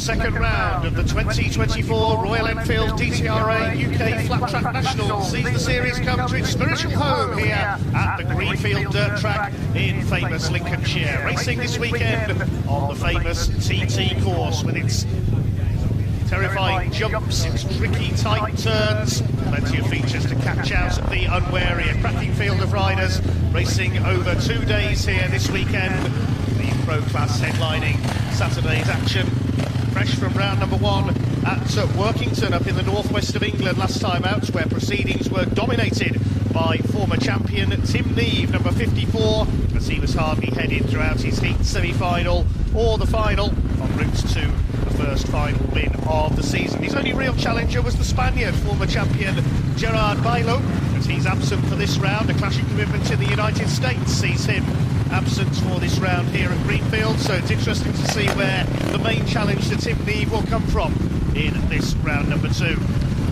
second round of the 2024 Royal Enfield DTRA UK Flat Track Nationals sees the series come to its spiritual home here at the Greenfield Dirt Track in famous Lincolnshire. Racing this weekend on the famous TT course with its terrifying jumps, its tricky tight turns, plenty of features to catch out the unwary. A cracking field of riders racing over 2 days here this weekend. The Pro Class headlining Saturday's action, fresh from round number 1 at Workington up in the northwest of England last time out, where proceedings were dominated by former champion Tim Neve, number 54, as he was hardly headed throughout his heat semi-final or the final, en route to the first final win of the season. His only real challenger was the Spaniard, former champion Gerard Bailo, as he's absent for this round. A clashing commitment in the United States sees him absent for this round here at Greenfield, so it's interesting to see where the main challenge to Tim Neve will come from in this round number 2.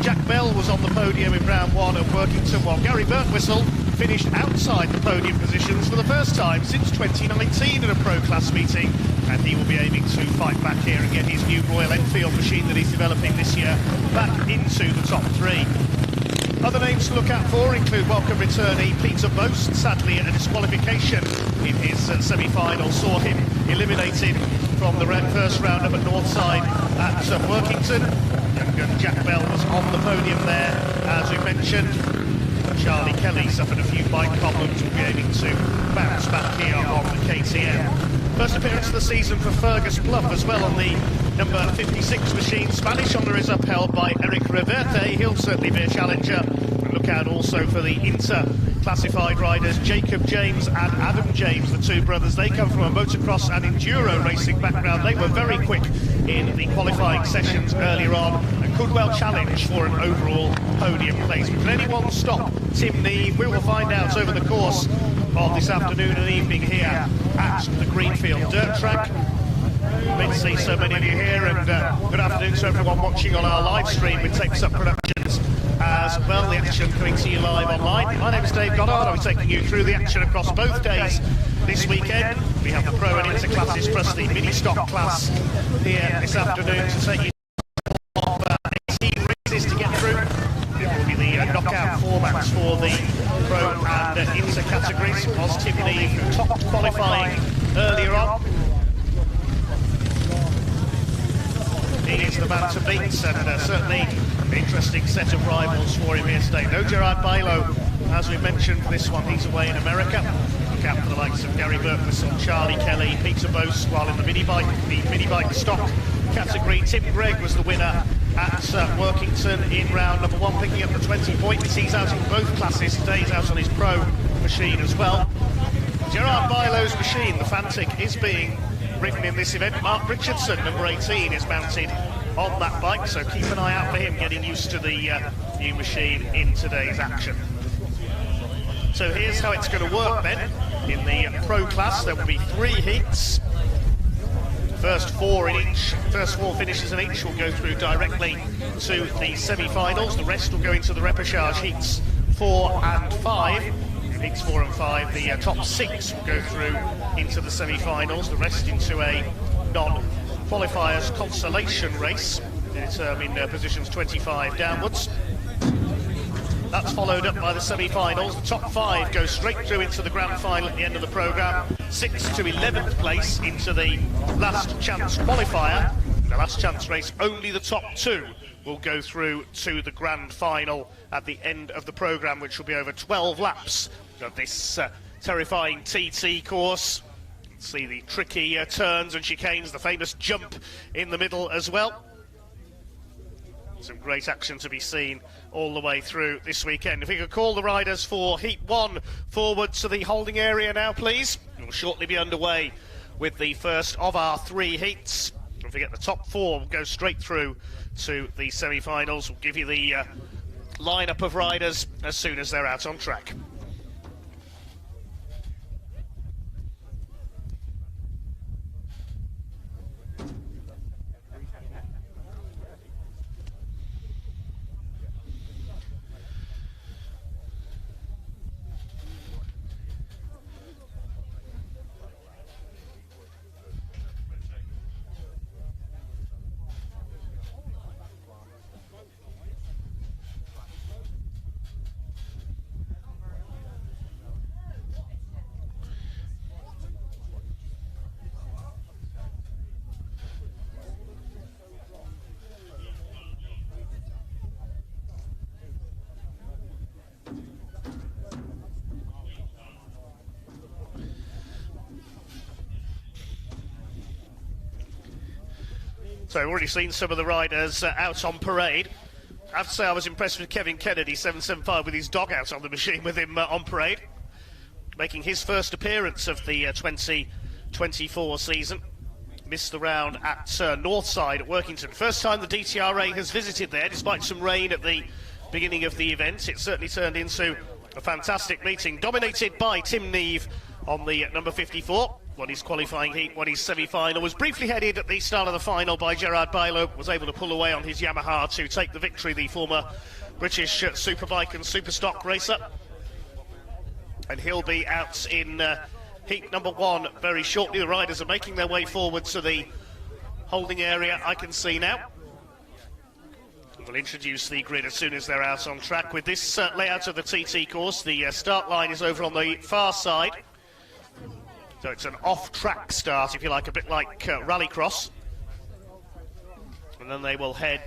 Jack Bell was on the podium in round 1 at Workington, while Gary Birtwistle finished outside the podium positions for the first time since 2019 at a Pro Class meeting, and he will be aiming to fight back here and get his new Royal Enfield machine that he's developing this year back into the top 3. Other names to look out for include welcome returnee Peter Boast. Sadly, a disqualification in his semi-final saw him eliminated from the first round up at Northside at Workington. Young Jack Bell was on the podium there, as we mentioned. Charlie Kelly suffered a few bike problems, will be aiming to bounce back here on the KTM. First appearance of the season for Fergus Bluff as well on the number 56 machine. Spanish honour is upheld by Eric Reverte. He'll certainly be a challenger. And look out also for the inter-classified riders Jacob James and Adam James, the two brothers. They come from a motocross and enduro racing background. They were very quick in the qualifying sessions earlier on and could well challenge for an overall podium place. But can anyone stop Tim Neve? We will find out over the course of this afternoon and evening here at the Greenfield Dirt Track. Great to see so many of you here, and good afternoon to everyone watching on our live stream with Takes Up Productions as well. The action coming to you live online. My name is Dave Goddard. I'll be taking you through the action across both days this weekend. We have the Pro and Inter classes plus the mini stock class here this afternoon to take you of 18 races to get through. It will be the knockout formats for the Pro and Inter categories. Was Tim Neve who topped qualifying earlier on. He is the man to beat, and certainly an interesting set of rivals for him here today. No Gerard Bailo, as we mentioned, for this one. He's away in America. Look out for the likes of Gary Birtwistle, Charlie Kelly, Peter Boast, while in the mini bike stock category, Tim Gregg was the winner at Workington in round number 1, picking up the 20 points. He's out in both classes. Today he's out on his Pro machine as well. Gerard Bailo's machine, the Fantic, is being ridden in this event. Mark Richardson, number 18, is mounted on that bike, so keep an eye out for him getting used to the new machine in today's action. So here's how it's going to work then. In the Pro Class, there will be 3 heats. First four finishes in each will go through directly to the semi-finals. The rest will go into the Repêchage heats 4 and 5. Heats 4 and 5, the top 6 will go through into the semi-finals, the rest into a non-qualifiers consolation race to determine positions 25 downwards. That's followed up by the semi-finals. The top 5 go straight through into the grand final at the end of the programme. 6th to 11th place into the last chance qualifier. The last chance race, only the top 2 will go through to the grand final at the end of the programme, which will be over 12 laps of this terrifying TT course. See the tricky turns and chicanes, the famous jump in the middle as well. Some great action to be seen all the way through this weekend. If we could call the riders for Heat 1 forward to the holding area now, please. We'll shortly be underway with the first of our 3 heats. Don't forget the top 4 will go straight through to the semi-finals. We'll give you the lineup of riders as soon as they're out on track. So we've already seen some of the riders out on parade. I have to say I was impressed with Kevin Kennedy, 775, with his dog out on the machine with him on parade, making his first appearance of the 2024 season. Missed the round at Northside at Workington. First time the DTRA has visited there, despite some rain at the beginning of the event. It certainly turned into a fantastic meeting, dominated by Tim Neve on the number 54. Won his qualifying heat, won his semi-final, was briefly headed at the start of the final by Gerard Bailo, was able to pull away on his Yamaha to take the victory, the former British Superbike and Superstock racer. And he'll be out in heat number 1 very shortly. The riders are making their way forward to the holding area, I can see now. We'll introduce the grid as soon as they're out on track. With this layout of the TT course, the start line is over on the far side. So it's an off-track start, if you like, a bit like rallycross. And then they will head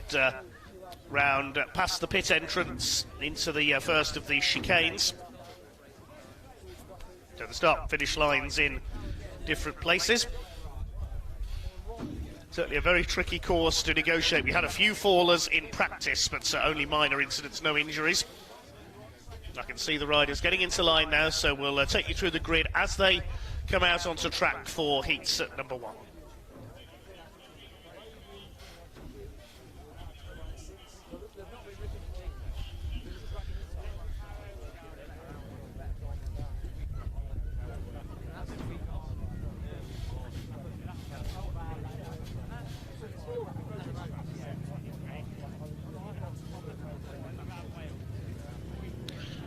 round past the pit entrance into the first of the chicanes. So the start and finish lines in different places. Certainly a very tricky course to negotiate. We had a few fallers in practice, but only minor incidents, no injuries. I can see the riders getting into line now, so we'll take you through the grid as they come out onto track for heats at number 1.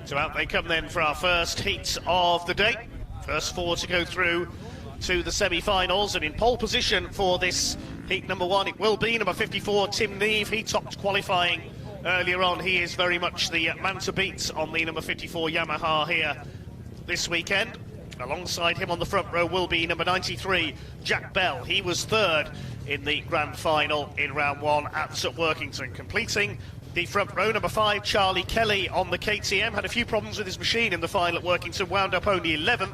So out they come then for our first heat of the day. First 4 to go through to the semi-finals, and in pole position for this heat number 1 it will be number 54 Tim Neve. He topped qualifying earlier on. He is very much the man to beat on the number 54 Yamaha here this weekend. Alongside him on the front row will be number 93 Jack Bell. He was third in the grand final in round 1 at Workington. Completing the front row, number 5 Charlie Kelly on the KTM. Had a few problems with his machine in the final at Workington, wound up only 11th.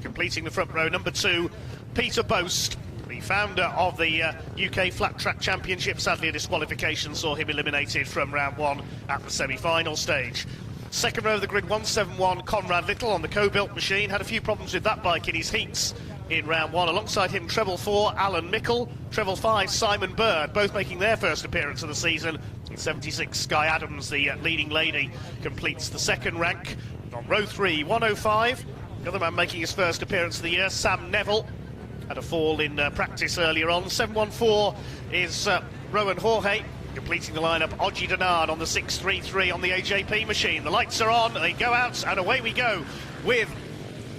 Completing the front row, number 2 Peter Boast, the founder of the UK Flat Track Championship. Sadly a disqualification saw him eliminated from round 1 at the semi-final stage. Second row of the grid, 171 Conrad Little on the co-built machine. Had a few problems with that bike in his heats in round 1. Alongside him, treble 4 Alan Mickle, treble 5 Simon Bird, both making their first appearance of the season. 76 Sky Adams, the leading lady, completes the second rank. On row 3, 105, the other man making his first appearance of the year, Sam Neville, had a fall in practice earlier on. 714 is Rowan Jorge, completing the lineup. Oji Denard on the 633 on the AJP machine. The lights are on, they go out, and away we go with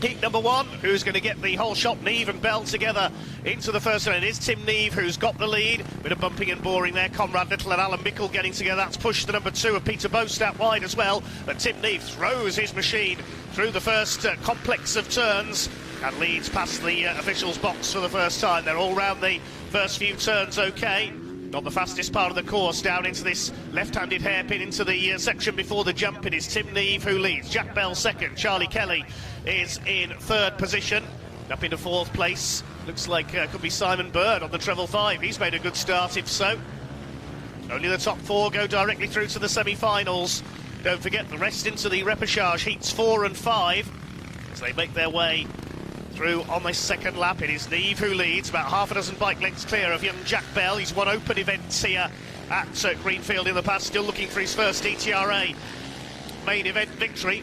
heat number 1. Who's going to get the whole shot? Neve and Bell together into the first one. It is Tim Neve who's got the lead. Bit of bumping and boring there. Conrad Little and Alan Mickle getting together. That's pushed the number 2 of Peter Boast out wide as well. But Tim Neve throws his machine through the first complex of turns and leads past the officials' box for the first time. They're all round the first few turns okay. Not the fastest part of the course, down into this left-handed hairpin into the section before the jump. It is Tim Neve who leads. Jack Bell second. Charlie Kelly is in third position. Up into fourth place. Looks like could be Simon Bird on the treble 5. He's made a good start, if so. Only the top 4 go directly through to the semi-finals. Don't forget the rest into the repêchage heats 4 and 5 as they make their way through on this second lap. It is Neve who leads, about half a dozen bike lengths clear of young Jack Bell. He's won open events here at Greenfield in the past, still looking for his first DTRA main event victory.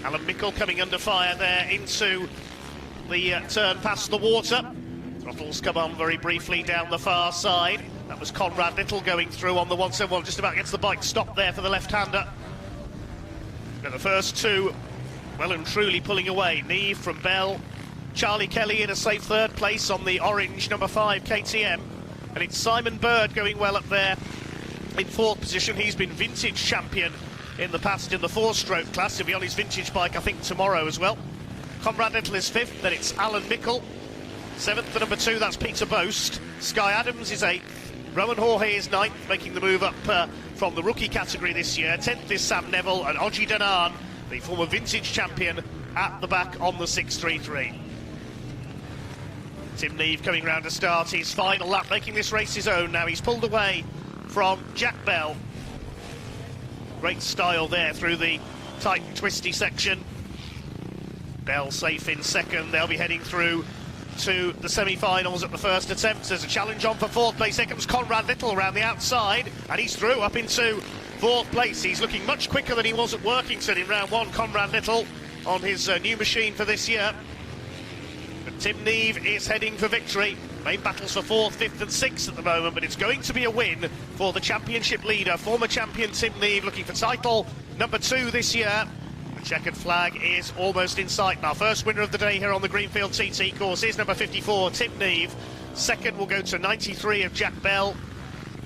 Alan Mickle coming under fire there into the turn past the water. Throttles come on very briefly down the far side. That was Conrad Little going through on the 171, just about gets the bike stopped there for the left-hander. And the first 2 well and truly pulling away. Neve from Bell. Charlie Kelly in a safe third place on the orange number 5 KTM. And it's Simon Bird going well up there in fourth position. He's been vintage champion in the past in the 4-stroke class. He'll be on his vintage bike, I think, tomorrow as well. Conrad Little is 5th, then it's Alan Mickle. 7th, the number 2, that's Peter Boast. Sky Adams is 8th. Rowan Jorge is 9th, making the move up from the rookie category this year. 10th is Sam Neville, and Oji Denard, the former vintage champion, at the back on the 633. Tim Neve coming round to start his final lap, making this race his own now. He's pulled away from Jack Bell. Great style there through the tight, twisty section. Bell safe in second. They'll be heading through to the semi-finals at the first attempt. There's a challenge on for fourth place. Here comes Conrad Little around the outside, and he's through up into fourth place. He's looking much quicker than he was at Workington in round one, Conrad Little, on his new machine for this year. But Tim Neve is heading for victory. Main battles for fourth, fifth and sixth at the moment, but it's going to be a win for the championship leader, former champion Tim Neve, looking for title number 2 this year. The checkered flag is almost in sight now. First winner of the day here on the Greenfield TT course is number 54, Tim Neve. Second will go to 93 of Jack Bell.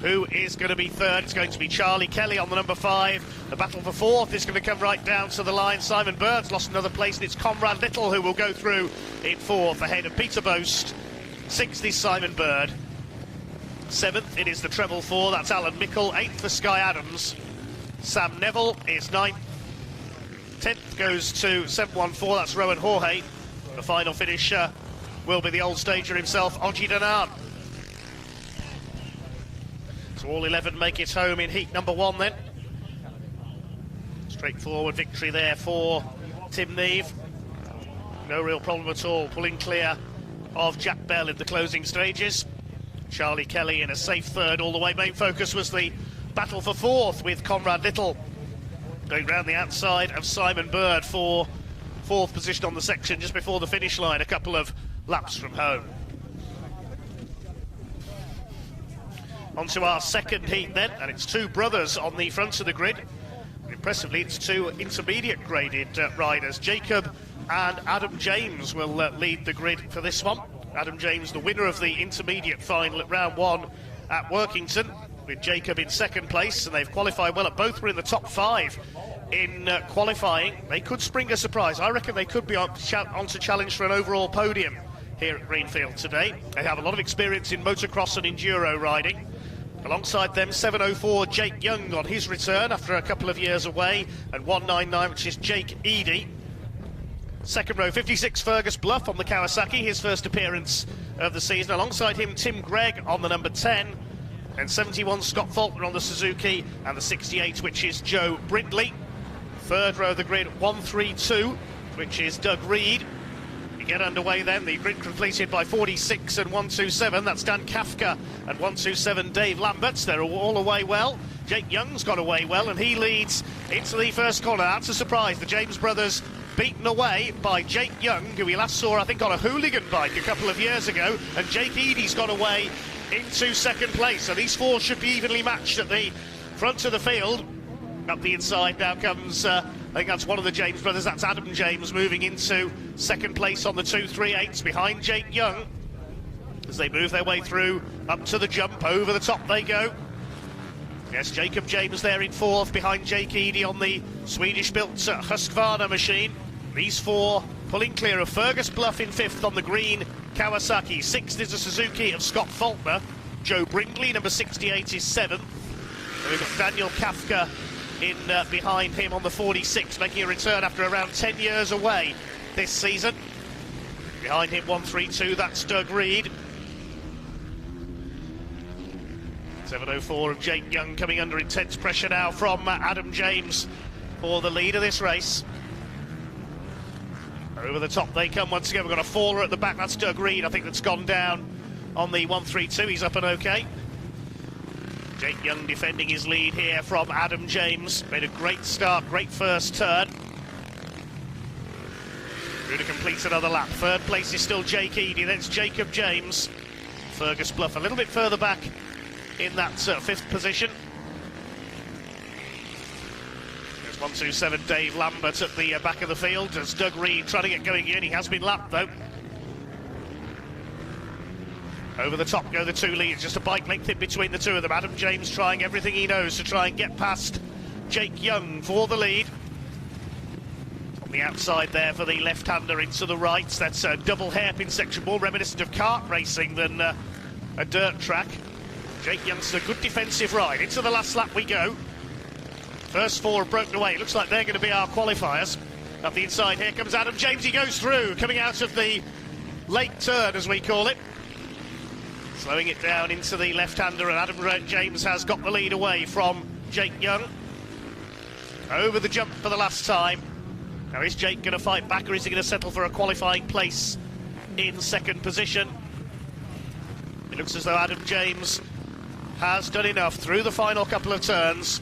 Who is going to be third? It's going to be Charlie Kelly on the number 5. The battle for fourth is going to come right down to the line. Simon Bird's lost another place, and it's Conrad Little who will go through in fourth, ahead of Peter Boast. Sixth is Simon Bird. Seventh, it is the treble 4, that's Alan Mickle. Eighth for Sky Adams. Sam Neville is ninth. 10th goes to 714, that's Rowan Jorge. The final finisher will be the old stager himself, Oji Danan. So all 11 make it home in heat number 1 then. Straightforward victory there for Tim Neve. No real problem at all, pulling clear of Jack Bell in the closing stages. Charlie Kelly in a safe third all the way. Main focus was the battle for fourth, with Conrad Little going round the outside of Simon Bird for fourth position on the section just before the finish line, a couple of laps from home. On to our second heat then, and it's two brothers on the front of the grid. Impressively, it's two intermediate graded riders. Jacob and Adam James will lead the grid for this one. Adam James, the winner of the intermediate final at round 1 at Workington, with Jacob in second place, and they've qualified well. Both were in the top 5 in qualifying. They could spring a surprise. I reckon they could be on to challenge for an overall podium here at Greenfield today. They have a lot of experience in motocross and enduro riding. Alongside them, 704 Jake Young on his return after a couple of years away, and 199, which is Jake Eady. Second row, 56 Fergus Bluff on the Kawasaki, his first appearance of the season. Alongside him, Tim Gregg on the number 10, and 71 Scott Faulkner on the Suzuki, and the 68, which is Joe Brindley. Third row of the grid, 132, which is Doug Reed. We get underway then, the grid completed by 46 and 127, that's Dan Kafka, and 127 Dave Lamberts. They're all away well. Jake Young's got away well, and he leads into the first corner. That's a surprise. The James brothers beaten away by Jake Young, who we last saw, I think, on a hooligan bike a couple of years ago, and Jake Eady's got away into second place. So these four should be evenly matched at the front of the field. Up the inside now comes, I think that's one of the James brothers, that's Adam James, moving into second place on the 238s behind Jake Young. As they move their way through, up to the jump, over the top they go. Yes, Jacob James there in fourth, behind Jake Eady on the Swedish-built Husqvarna machine. These four pulling clear of Fergus Bluff in fifth on the green Kawasaki. Sixth is a Suzuki of Scott Faulkner. Joe Brindley, number 68, is seventh. And we've got Daniel Kafka in behind him on the 46, making a return after around 10 years away this season. Behind him, 132, that's Doug Reed. 704 of Jake Young coming under intense pressure now from Adam James for the lead of this race. Over the top they come once again. We've got a faller at the back, that's Doug Reed, I think, that's gone down on the 132. He's up and okay. Jake Young defending his lead here from Adam James. Made a great start, great first turn. Through to complete another lap. Third place is still Jake Eady, then it's Jacob James. Fergus Bluff a little bit further back in that fifth position. There's 127 Dave Lambert at the back of the field. There's Doug Reed trying to get going in. He has been lapped though. Over the top go the two leads, just a bike length in between the two of them. Adam James trying everything he knows to try and get past Jake Young for the lead. On the outside there for the left-hander into the right. That's a double hairpin section, more reminiscent of kart racing than a dirt track. Jake Young's a good defensive ride. Into the last lap we go. First four have broken away. It looks like they're going to be our qualifiers. Up the inside, here comes Adam James. He goes through, coming out of the late turn, as we call it. Slowing it down into the left-hander, and Adam James has got the lead away from Jake Young. Over the jump for the last time. Now, is Jake going to fight back, or is he going to settle for a qualifying place in second position? It looks as though Adam James has done enough through the final couple of turns.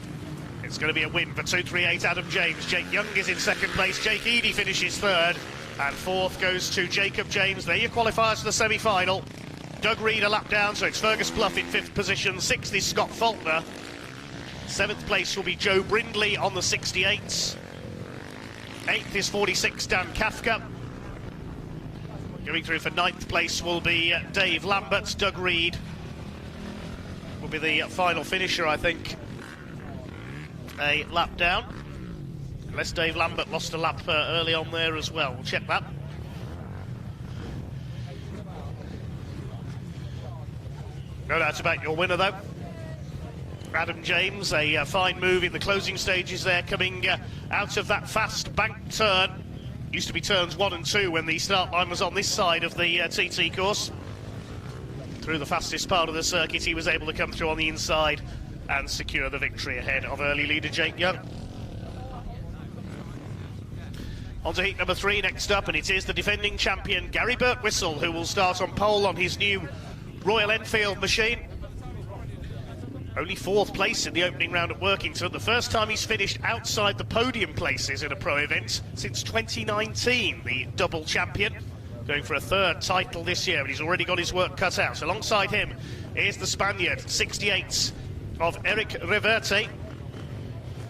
It's going to be a win for 238 Adam James. Jake Young is in second place. Jake Eady finishes third. And fourth goes to Jacob James. There your qualifiers for the semi-final. Doug Reed a lap down, so it's Fergus Clough in fifth position. Sixth is Scott Faulkner. Seventh place will be Joe Brindley on the 68s. Eighth is 46 Dan Kafka. Going through for ninth place will be Dave Lambert. Doug Reed will be the final finisher, I think. A lap down. Unless Dave Lambert lost a lap early on there as well. We'll check that. No doubt about your winner, though. Adam James, a fine move in the closing stages there, coming out of that fast bank turn. Used to be turns 1 and 2 when the start line was on this side of the TT course. Through the fastest part of the circuit, he was able to come through on the inside and secure the victory ahead of early leader Jake Young. On to heat number 3 next up, and it is the defending champion Gary Birtwistle, who will start on pole on his new Royal Enfield machine. Only 4th place in the opening round at Workington. The first time he's finished outside the podium places in a pro event since 2019, the double champion. Going for a 3rd title this year, but he's already got his work cut out. So alongside him is the Spaniard, 68 of Eric Reverte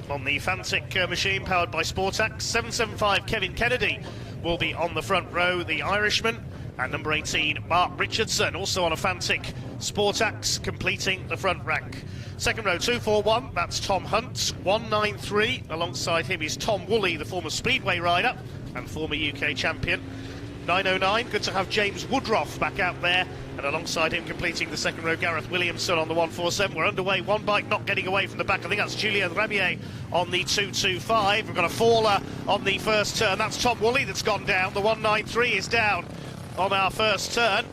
on the Fantic machine powered by Sportax. 775 Kevin Kennedy will be on the front row, the Irishman. And number 18, Mark Richardson, also on a Fantic Sportax, completing the front rank. Second row, 241, that's Tom Hunt. 193, alongside him is Tom Woolley, the former Speedway rider and former UK champion. 909, good to have James Woodruff back out there. And alongside him, completing the second row, Gareth Williamson on the 147. We're underway, one bike not getting away from the back. I think that's Julien Ramier on the 225. We've got a faller on the first turn. That's Tom Woolley that's gone down. The 193 is down on our first turn.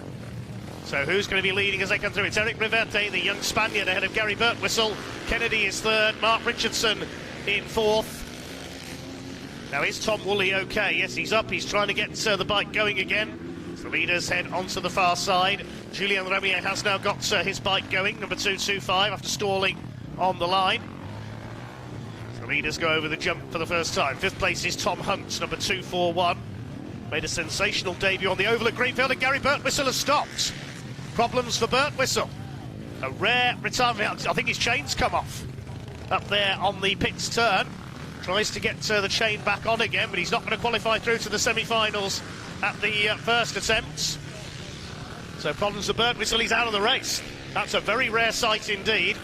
So who's going to be leading as they come through? It's Eric Reverte, the young Spaniard, ahead of Gary Birtwistle. Kennedy is third, Mark Richardson in fourth. Now, is Tom Woolley okay? Yes, he's up. He's trying to get the bike going again. So the leaders head onto the far side. Julien Ramier has now got his bike going, number 225, after stalling on the line. So the leaders go over the jump for the first time. 5th place is Tom Hunt, number 241. Made a sensational debut on the oval at Greenfield, and Gary Birtwistle has stopped. Problems for Birtwistle. A rare retirement. I think his chain's come off up there on the pits turn. Tries to get the chain back on again, but he's not going to qualify through to the semi-finals at the first attempt. So problems for Birtwistle, he's out of the race. That's a very rare sight indeed.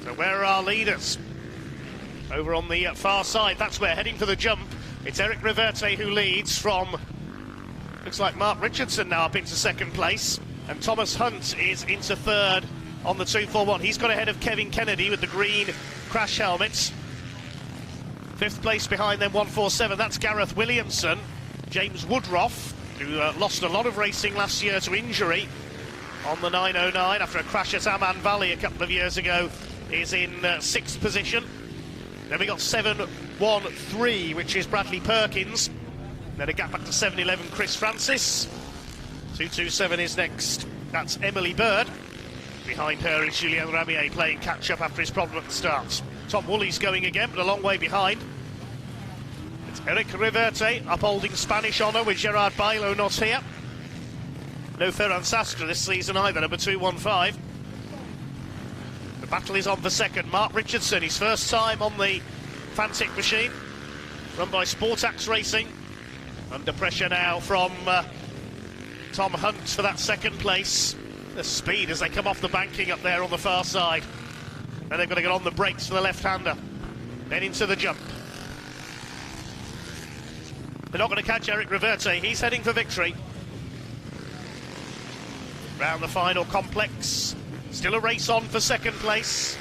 So where are our leaders? Over on the far side, that's where, heading for the jump, it's Eric Reverte who leads from, looks like Mark Richardson now up into second place, and Thomas Hunt is into third on the 241. He's got ahead of Kevin Kennedy with the green crash helmets. 5th place behind them, 147, that's Gareth Williamson. James Woodruff, who lost a lot of racing last year to injury on the 909 after a crash at Amman Valley a couple of years ago, is in 6th position. Then we got 713, which is Bradley Perkins. Then a gap back to 711, Chris Francis. 227 is next. That's Emily Bird. Behind her is Julien Ramier playing catch-up after his problem at the start. Tom Woolley's going again, but a long way behind. It's Eric Reverte upholding Spanish honour with Gerard Bailo not here. No Ferran Sastre this season either, number 215. The battle is on for second. Mark Richardson, his first time on the Fantic machine, run by Sportax Racing. Under pressure now from Tom Hunt for that second place. The speed as they come off the banking up there on the far side. Then they've got to get on the brakes for the left-hander. Then into the jump. They're not going to catch Eric Reverte. He's heading for victory. Round the final complex. Still a race on for second place.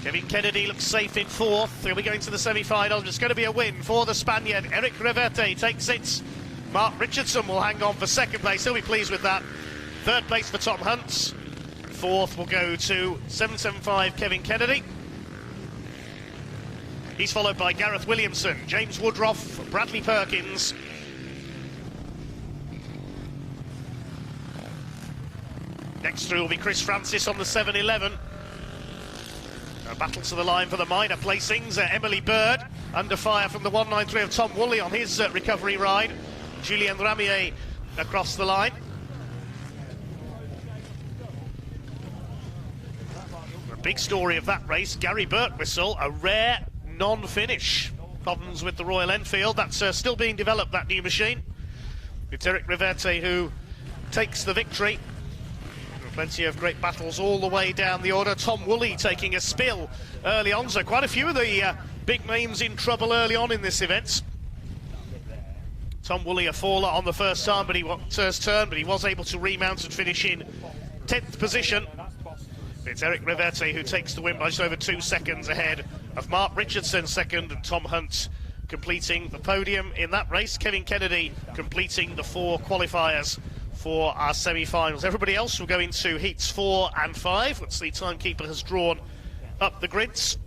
Kevin Kennedy looks safe in fourth. Here we go into the semi-final. It's going to be a win for the Spaniard. Eric Reverte takes it. Mark Richardson will hang on for second place. He'll be pleased with that. Third place for Tom Hunt. Fourth will go to 775 Kevin Kennedy. He's followed by Gareth Williamson, James Woodruff, Bradley Perkins. Next through will be Chris Francis on the 711. A battle to the line for the minor placings. Emily Bird under fire from the 193 of Tom Woolley on his recovery ride. Julien Ramier across the line. The big story of that race, Gary Birtwistle, a rare non-finish. Problems with the Royal Enfield. That's still being developed, that new machine. It's Eric Reverte who takes the victory. Plenty of great battles all the way down the order. Tom Woolley taking a spill early on, so quite a few of the big names in trouble early on in this event. Tom Woolley a faller on the first turn, but he was able to remount and finish in 10th position. It's Eric Reverte who takes the win by just over 2 seconds ahead of Mark Richardson second, and Tom Hunt completing the podium in that race. Kevin Kennedy completing the 4 qualifiers for our semi-finals. Everybody else will go into heats 4 and 5 once the timekeeper has drawn up the grids.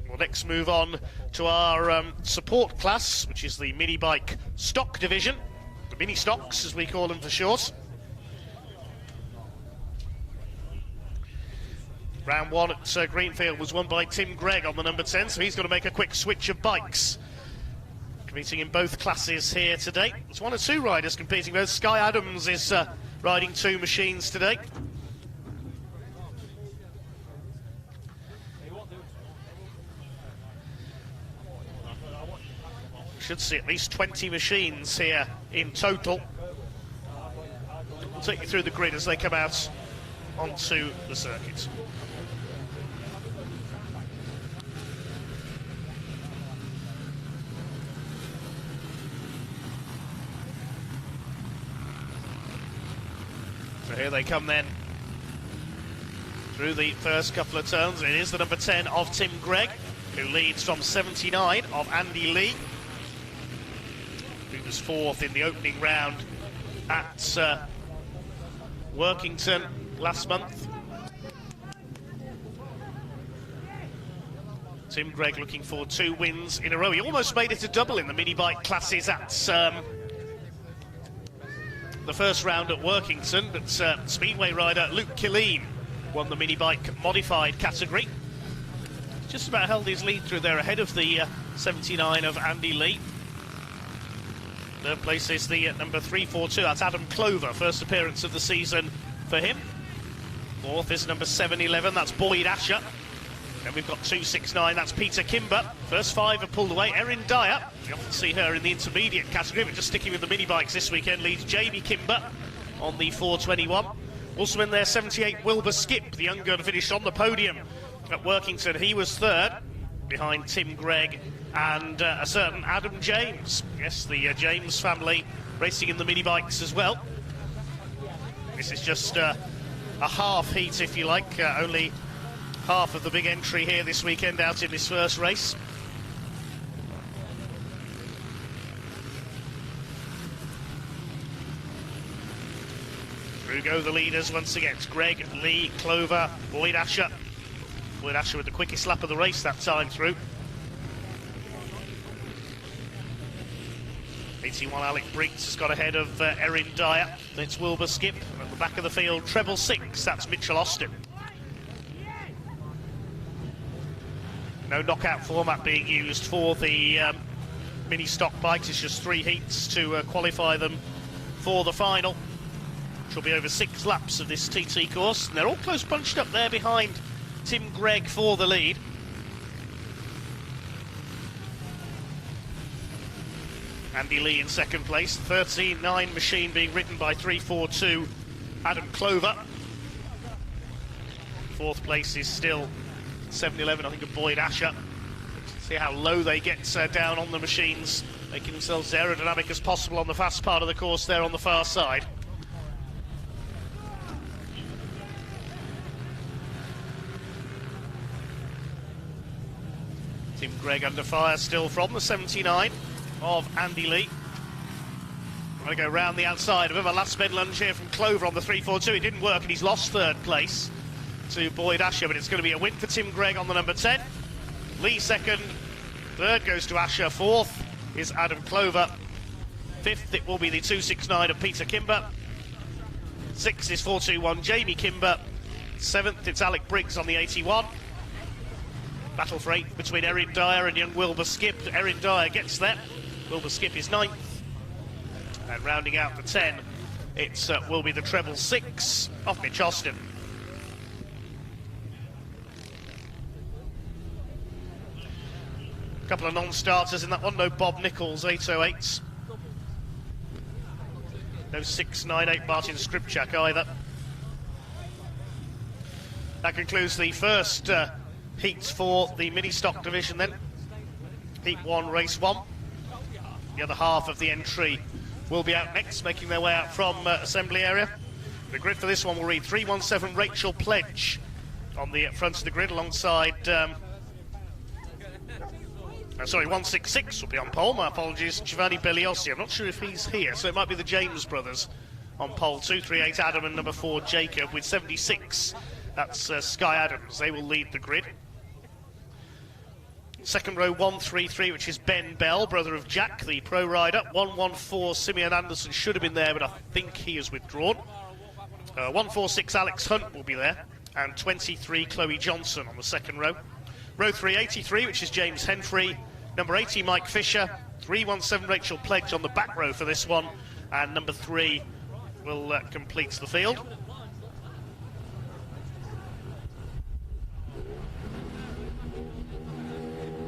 We'll next move on to our support class, which is the mini bike stock division, the mini stocks as we call them for short. Round 1 at Greenfield was won by Tim Gregg on the number 10, so he's going to make a quick switch of bikes. Competing in both classes here today. There's 1 or 2 riders competing. Both Sky Adams is riding 2 machines today. Should see at least 20 machines here in total. We'll take you through the grid as they come out onto the circuit. So here they come then, through the first couple of turns. It is the number 10 of Tim Gregg, who leads from 79 of Andy Lee, who was 4th in the opening round at Workington last month. Tim Gregg looking for 2 wins in a row. He almost made it a double in the mini bike classes at the first round at Workington, but Speedway rider Luke Killeen won the mini bike modified category. Just about held his lead through there ahead of the 79 of Andy Lee. Third place is the number 342, that's Adam Clover, first appearance of the season for him. Fourth is number 711, that's Boyd Asher. Then we've got 269, that's Peter Kimber. First 5 have pulled away. Erin Dyer, you often see her in the intermediate category, but just sticking with the mini bikes this weekend, leads Jamie Kimber on the 421. Also in there, 78 Wilbur Skip, the young gun, finished on the podium at Workington. He was 3rd, behind Tim Gregg and a certain Adam James. Yes, the James family racing in the mini bikes as well. This is just a half heat, if you like, only half of the big entry here this weekend out in this first race. Through go the leaders once again. It's Gregg, Lee, Clover, Boyd Asher. Boyd Asher with the quickest lap of the race that time through. 81 Alec Briggs has got ahead of Erin Dyer. Then it's Wilbur Skip. At the back of the field, treble 6, that's Mitchell Austin. No knockout format being used for the mini stock bikes. It's just 3 heats to qualify them for the final, which will be over 6 laps of this TT course. And they're all close bunched up there behind Tim Gregg for the lead. Andy Lee in second place. 13.9 machine being ridden by 342 Adam Clover. 4th place is still 711, I think, of Boyd Asher. See how low they get down on the machines, making themselves as aerodynamic as possible on the fast part of the course there on the far side. Tim Gregg under fire still from the 79 of Andy Lee. Going to go round the outside of him. A last spin lunge here from Clover on the 3.42. It didn't work and he's lost third place to Boyd Asher, but it's going to be a win for Tim Gregg on the number 10. Lee second. Third goes to Asher. Fourth is Adam Clover. Fifth, it will be the 2.69 of Peter Kimber. Sixth is 4.21 Jamie Kimber. Seventh, it's Alec Briggs on the 81. Battle for eighth between Erin Dyer and young Wilbur Skip. Erin Dyer gets there. Wilbur Skip is ninth. And rounding out the 10, it will be the treble 6 of Mitch Austin. A couple of non-starters in that one. No Bob Nichols, 8.08s. No 6.98 Martin Skripchak either. That concludes the first heat for the mini-stock division then. Heat 1, race 1. The other half of the entry will be out next, making their way out from assembly area. The grid for this one will read 317 Rachel Pledge on the front of the grid alongside... sorry, 166 will be on pole, my apologies, Giovanni Belliosi. I'm not sure if he's here, so it might be the James brothers on pole. 238 Adam and number 4 Jacob with 76. That's Sky Adams. They will lead the grid. Second row 133, which is Ben Bell, brother of Jack, the pro rider. 114 Simeon Anderson should have been there, but I think he is withdrawn. 146 Alex Hunt will be there, and 23 Chloe Johnson on the second row. Row 383, which is James Henfrey. Number 80 Mike Fisher. 317 Rachel Pledge on the back row for this one, and number 3 will complete the field.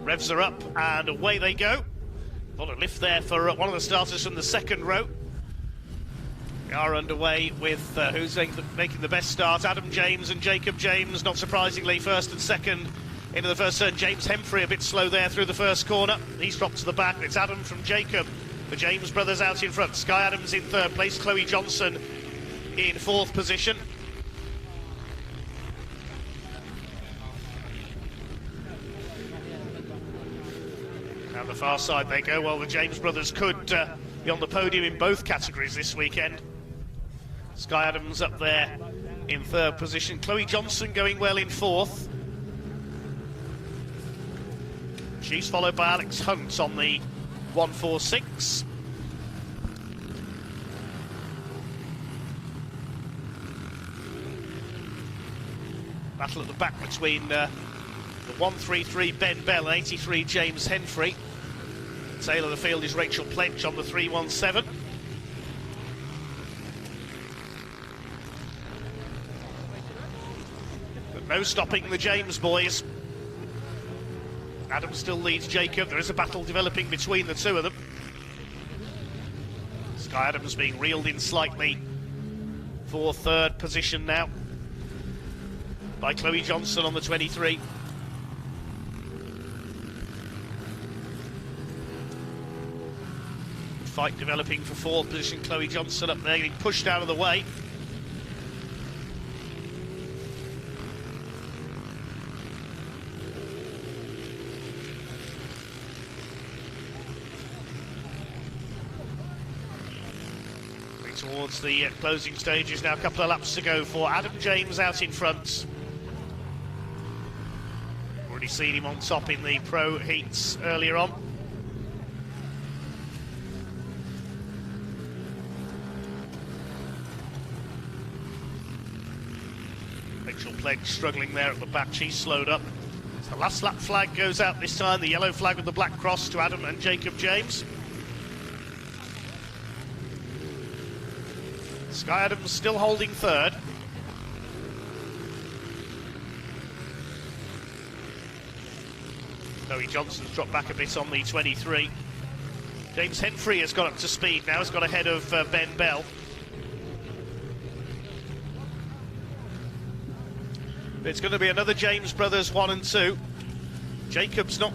Revs are up and away they go. A lot of lift there for one of the starters from the second row. We are underway with who's making the best start. Adam James and Jacob James, not surprisingly, first and second into the first turn. James Hemfrey a bit slow there through the first corner. He's dropped to the back. It's Adam from Jacob. The James brothers out in front. Sky Adams in third place. Chloe Johnson in fourth position. Down the far side they go. Well, the James brothers could be on the podium in both categories this weekend. Sky Adams up there in third position. Chloe Johnson going well in fourth. She's followed by Alex Hunt on the 146. Battle at the back between the 133 Ben Bell and 83 James Henfrey. Tail of the field is Rachel Pledge on the 317. But no stopping the James boys. Adam still leads Jacob. There is a battle developing between the two of them. Sky Adams being reeled in slightly for third position now by Chloe Johnson on the 23. Fight developing for fourth position. Chloe Johnson up there getting pushed out of the way. Towards the closing stages now, a couple of laps to go for Adam James out in front. Already seen him on top in the pro heats earlier on. Rachel Pledge struggling there at the back, she's slowed up. So the last lap flag goes out this time, the yellow flag with the black cross to Adam and Jacob James. Sky Adams still holding third. Chloe Johnson's dropped back a bit on the 23. James Henfrey has got up to speed now, has got ahead of Ben Bell. But it's going to be another James Brothers 1 and 2. Jacob's not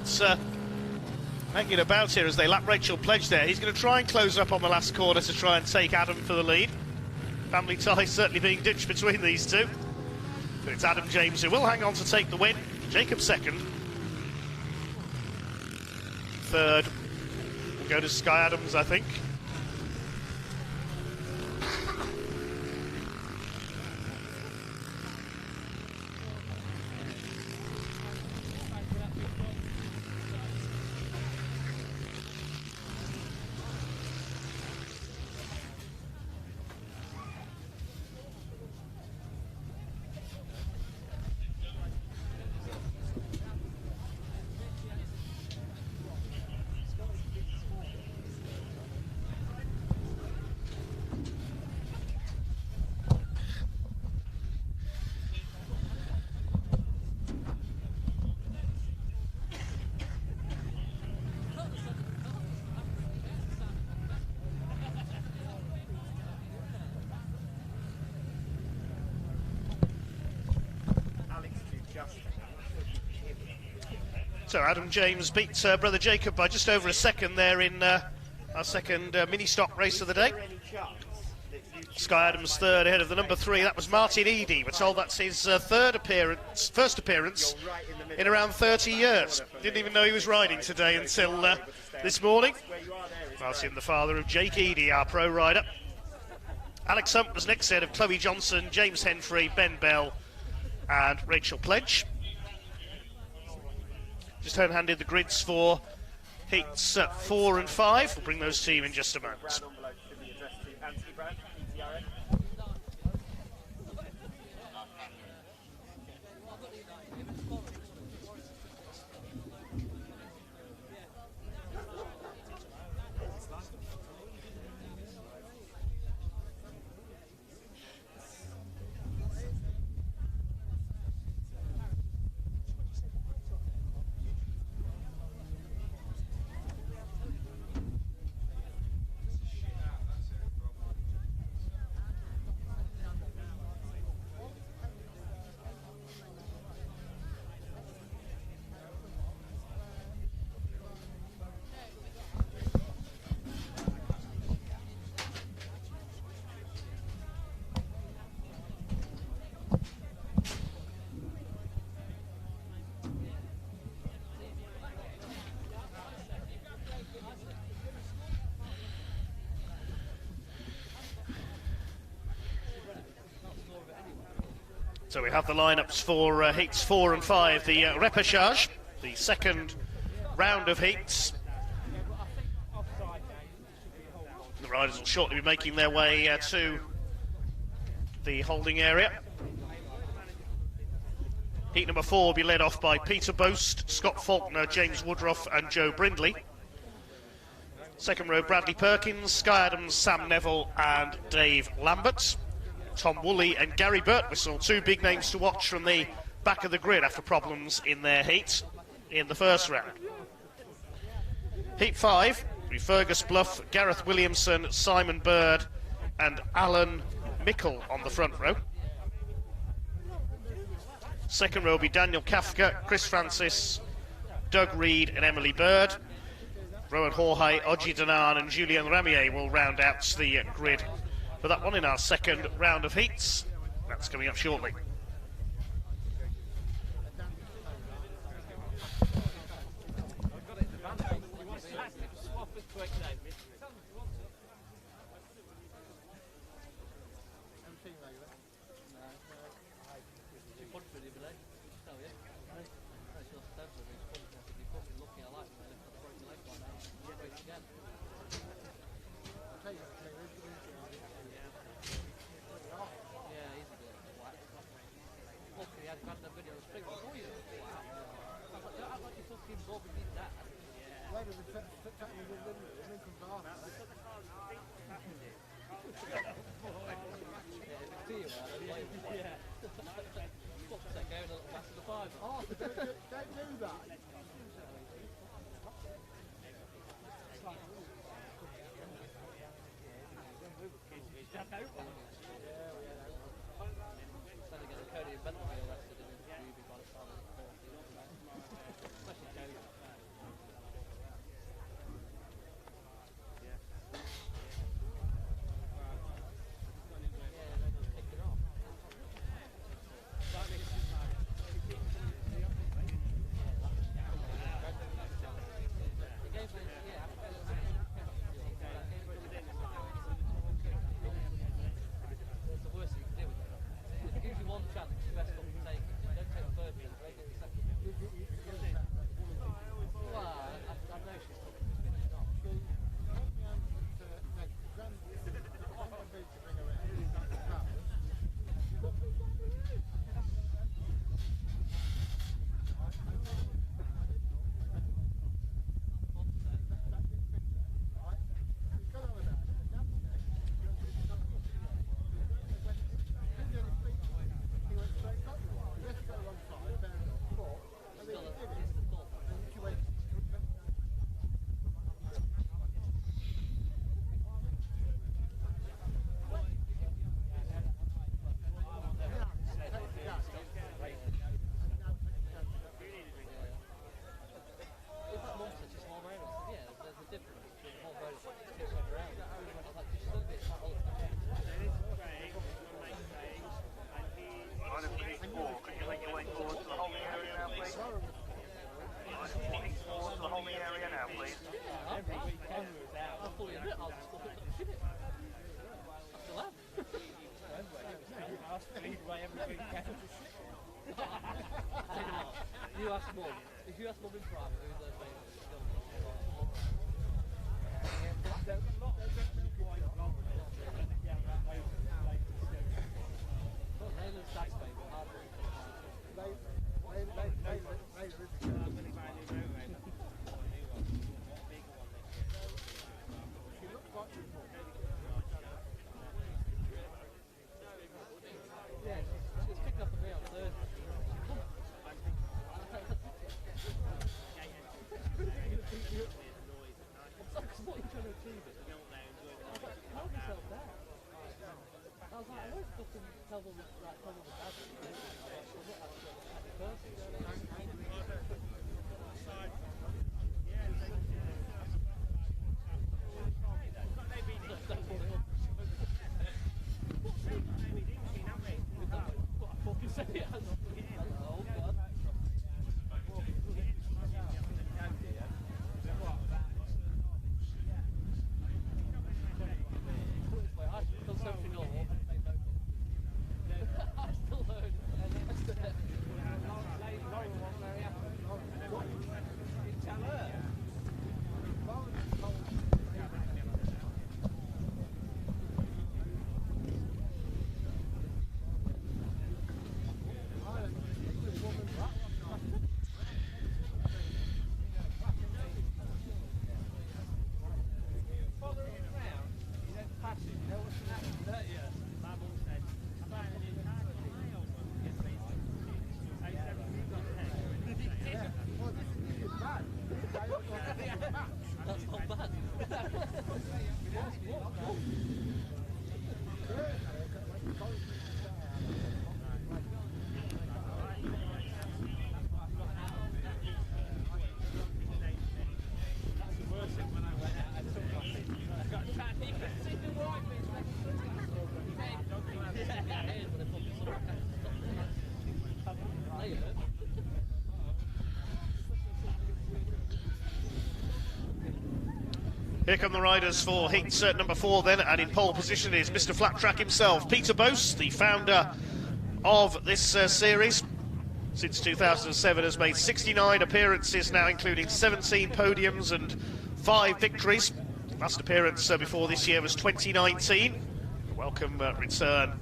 hanging about here as they lap Rachel Pledge there. He's going to try and close up on the last corner to try and take Adam for the lead. Family ties certainly being ditched between these two. But it's Adam James who will hang on to take the win. Jacob second. third will go to Sky Adams, I think. So Adam James beat brother Jacob by just over a second there in our second mini-stock race of the day. Sky Adams third ahead of the number 3. That was Martin Eady. We're told that's his first appearance in around 30 years. Didn't even know he was riding today until this morning. Martin, the father of Jake Eady, our pro rider. Alex Hunt was next ahead of Chloe Johnson, James Henfrey, Ben Bell and Rachel Pledge. Just hand-handed the grids for heats 4 and 5. We'll bring those to you in just a moment. So we have the lineups for heats 4 and 5, the Repêchage, the second round of heats. The riders will shortly be making their way to the holding area. Heat number 4 will be led off by Peter Boast, Scott Faulkner, James Woodruff and Joe Brindley. Second row, Bradley Perkins, Sky Adams, Sam Neville and Dave Lambert. Tom Woolley and Gary Birtwhistle, 2 big names to watch from the back of the grid after problems in their heat in the first round. Heat 5, be Fergus Bluff, Gareth Williamson, Simon Bird and Alan Mickle on the front row. Second row will be Daniel Kafka, Chris Francis, Doug Reed and Emily Bird. Rowan Horhay, Oji Danan and Julien Ramier will round out the grid for that one in our second round of heats. That's coming up shortly. area now, please. Every weekend we was out. I thought you did it. I'll just look at it. I still am. I speed away every weekend. You ask Mum. If you ask Mum in private, who's their favourite? Layla's dad's favourite, hard work. Yeah, she's picking up on me on Thursday. What are you trying to achieve? Calm yourself down. I was like, I won't fucking tell them like tell them the bad thing. I'm not actually a happy person. What I fucking say it as. Oh God. I still learn. Tell her. That's not bad. That's the worst thing when I went out. I took my seat. I got chatting. You can see the white bits next to the Here come the riders for heat number 4 then, and in pole position is Mr. Flat Track himself, Peter Bose, the founder of this series. Since 2007 has made 69 appearances now, including 17 podiums and 5 victories. Last appearance before this year was 2019. Welcome return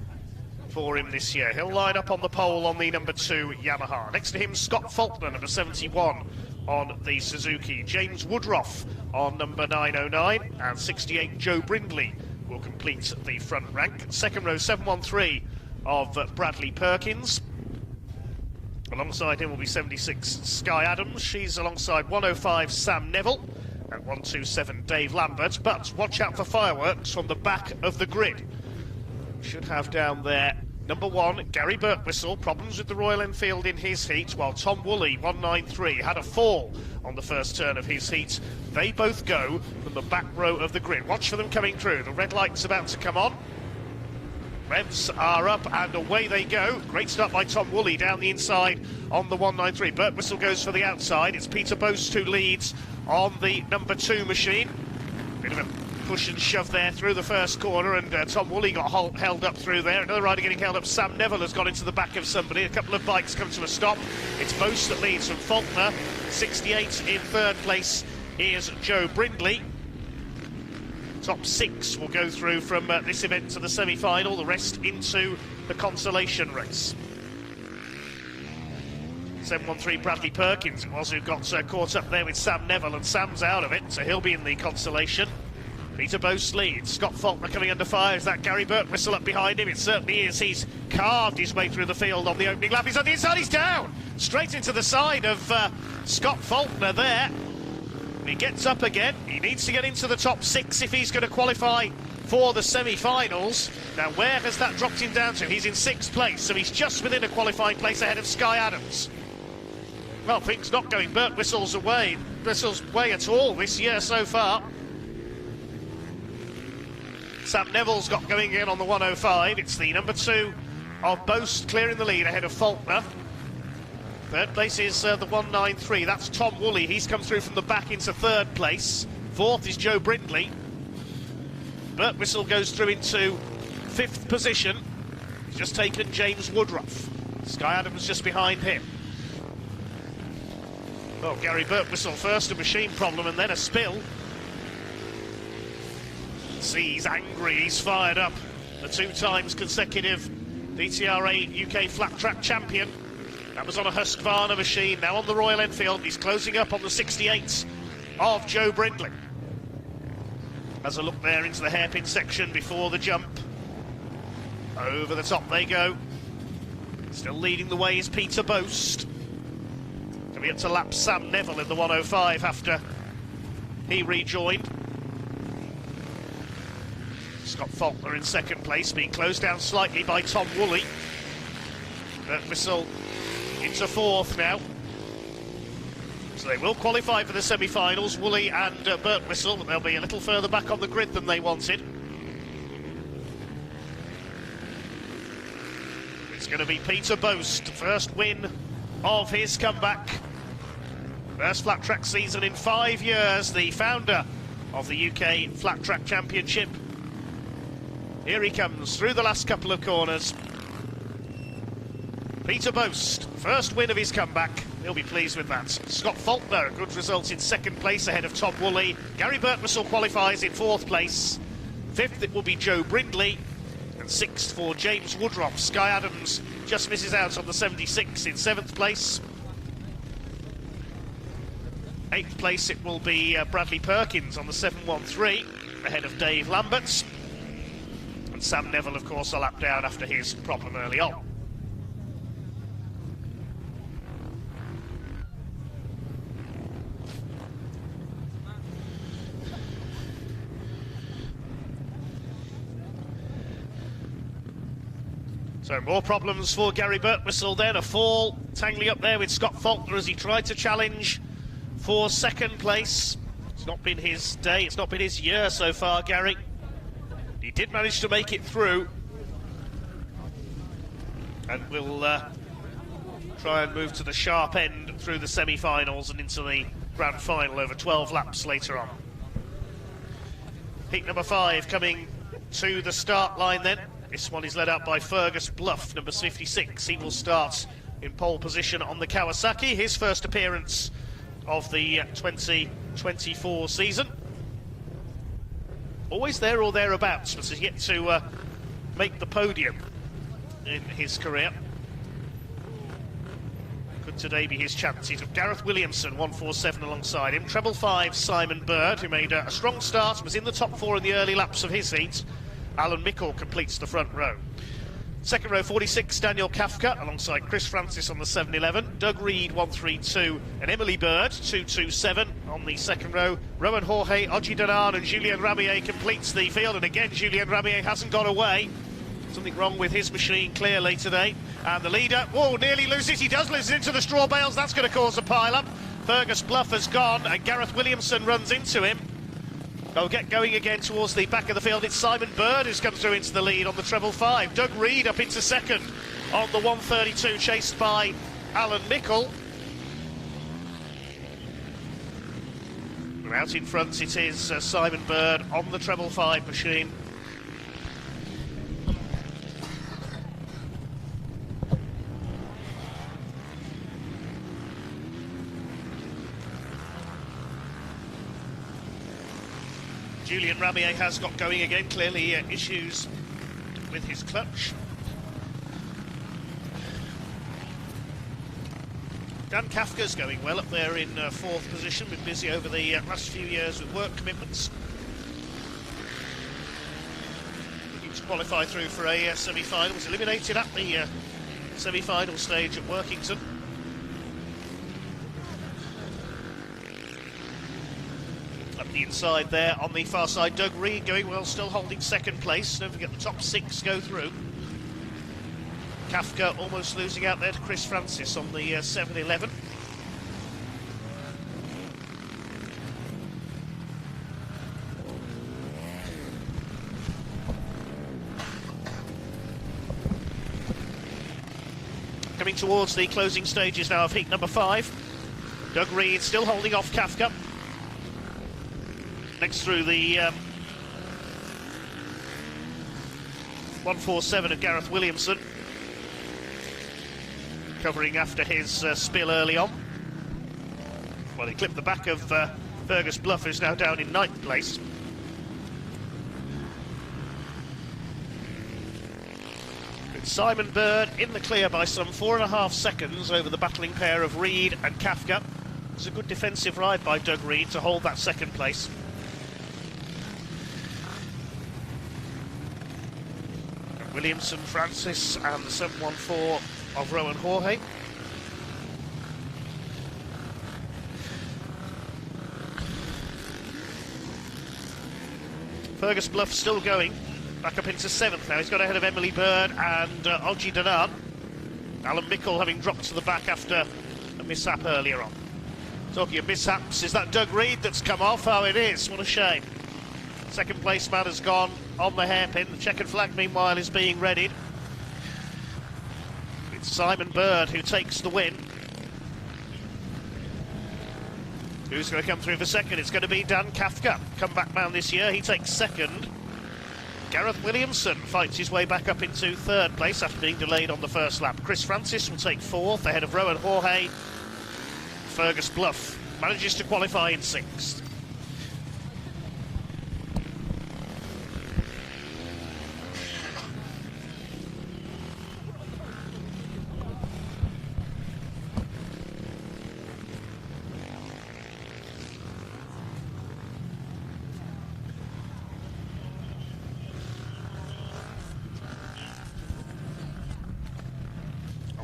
for him this year. He'll line up on the pole on the number 2 Yamaha. Next to him, Scott Faulkner, number 71 on the Suzuki. James Woodruff on number 909, and 68 Joe Brindley will complete the front rank. Second row, 713 of Bradley Perkins. Alongside him will be 76 Sky Adams. She's alongside 105 Sam Neville and 127 Dave Lambert. But watch out for fireworks from the back of the grid. Should have down there number 1, Gary Birtwistle, problems with the Royal Enfield in his heat, while Tom Woolley, 193, had a fall on the first turn of his heat. They both go from the back row of the grid. Watch for them coming through. The red light's about to come on. Revs are up and away they go. Great start by Tom Woolley down the inside on the 193. Birtwistle goes for the outside. It's Peter Bose who leads on the number 2 machine. Bit of a push and shove there through the first corner, and Tom Woolley got held up through there. Another rider getting held up. Sam Neville has got into the back of somebody. A couple of bikes come to a stop. It's Bose that leads from Faulkner. 68 in third place is Joe Brindley. Top 6 will go through from this event to the semi-final. The rest into the consolation race. 713 Bradley Perkins it was who got caught up there with Sam Neville, and Sam's out of it, so he'll be in the consolation. Peter Bose leads. Scott Faulkner coming under fire. Is that Gary Birtwistle up behind him? It certainly is. He's carved his way through the field on the opening lap. He's on the inside. He's down. Straight into the side of Scott Faulkner there. He gets up again. He needs to get into the top 6 if he's going to qualify for the semi-finals. Now, where has that dropped him down to? He's in 6th place, so he's just within a qualifying place ahead of Sky Adams. Well, things not going Birtwistle's way at all this year so far. Sam Neville's got going in on the 105. It's the number 2 of Bose clearing the lead ahead of Faulkner. Third place is the 193. That's Tom Woolley. He's come through from the back into third place. Fourth is Joe Brindley. Burt Whistle goes through into fifth position. He's just taken James Woodruff. Sky Adams just behind him. Oh, Gary Burt Whistle first, a machine problem and then a spill. See, he's angry, he's fired up. The 2 times consecutive DTRA UK flat track champion. That was on a Husqvarna machine, now on the Royal Enfield. He's closing up on the 68 of Joe Brindley. Has a look there into the hairpin section before the jump. Over the top they go. Still leading the way is Peter Boast. Coming up to lap Sam Neville in the 105 after he rejoined. Scott Faulkner in second place, being closed down slightly by Tom Woolley. Burt Whistle into fourth now. So they will qualify for the semi-finals, Woolley and Burt Whistle, but they'll be a little further back on the grid than they wanted. It's going to be Peter Boast, first win of his comeback. First flat track season in 5 years, the founder of the UK Flat Track Championship. Here he comes through the last couple of corners. Peter Boast, first win of his comeback. He'll be pleased with that. Scott Faulkner, good result in second place ahead of Tom Woolley. Gary Burt Whistle qualifies in fourth place. Fifth it will be Joe Brindley. And sixth for James Woodruff. Sky Adams just misses out on the 76 in seventh place. Eighth place it will be Bradley Perkins on the 713 ahead of Dave Lambert. And Sam Neville, of course, a lap down after his problem early on. So more problems for Gary Burt Whistle then, a fall tangling up there with Scott Faulkner as he tried to challenge for second place. It's not been his day, it's not been his year so far, Gary. He did manage to make it through. And we'll try and move to the sharp end through the semi-finals and into the grand final over 12 laps later on. Heat number 5 coming to the start line then. This one is led out by Fergus Bluff, number 56. He will start in pole position on the Kawasaki, his first appearance of the 2024 season. Always there or thereabouts, but has yet to make the podium in his career. Could today be his chance. He's got Gareth Williamson, 147 alongside him. Treble 5, Simon Bird, who made a strong start, was in the top 4 in the early laps of his heat. Alan Mickle completes the front row. Second row, 46, Daniel Kafka, alongside Chris Francis on the 711. Doug Reed, 132, and Emily Bird, 227 on the second row. Rowan Jorge, Oji Danan, and Julien Ramier completes the field. And again, Julien Ramier hasn't got away. Something wrong with his machine, clearly, today. And the leader, whoa, nearly loses. He does lose into the straw bales. That's going to cause a pile-up. Fergus Bluff has gone, and Gareth Williamson runs into him. They'll get going again towards the back of the field. It's Simon Bird who's come through into the lead on the treble 5. Doug Reed up into second on the 132, chased by Alan Mickle. And out in front it is Simon Bird on the treble 5 machine. Julien Ramier has got going again, clearly issues with his clutch. Dan Kafka's going well up there in fourth position, been busy over the last few years with work commitments. Looking to qualify through for a semi-final, was eliminated at the semi-final stage at Workington. Up the inside there on the far side, Doug Reed going well, still holding second place. Don't forget the top 6 go through. Kafka almost losing out there to Chris Francis on the 711. coming towards the closing stages now of heat number 5. Doug Reed still holding off Kafka. Next through the 147 of Gareth Williamson, covering after his spill early on. Well, he clipped the back of Fergus Bluff, who's now down in 9th place. It's Simon Bird in the clear by some 4.5 seconds over the battling pair of Reed and Kafka. It's a good defensive ride by Doug Reed to hold that second place. And Williamson, Francis and the 714 of Rowan Jorge. Fergus Bluff still going, back up into 7th now. He's got ahead of Emily Bird and Oji Danan. Alan Mickle having dropped to the back after a mishap earlier on. Talking of mishaps, is that Doug Reed that's come off? Oh, it is. What a shame. Second place man has gone on the hairpin. The checkered flag, meanwhile, is being readied. It's Simon Bird who takes the win. Who's going to come through for second? It's going to be Dan Kafka, comeback man this year. He takes second. Gareth Williamson fights his way back up into 3rd place after being delayed on the first lap. Chris Francis will take 4th, ahead of Rowan Jorge. Fergus Bluff manages to qualify in 6th.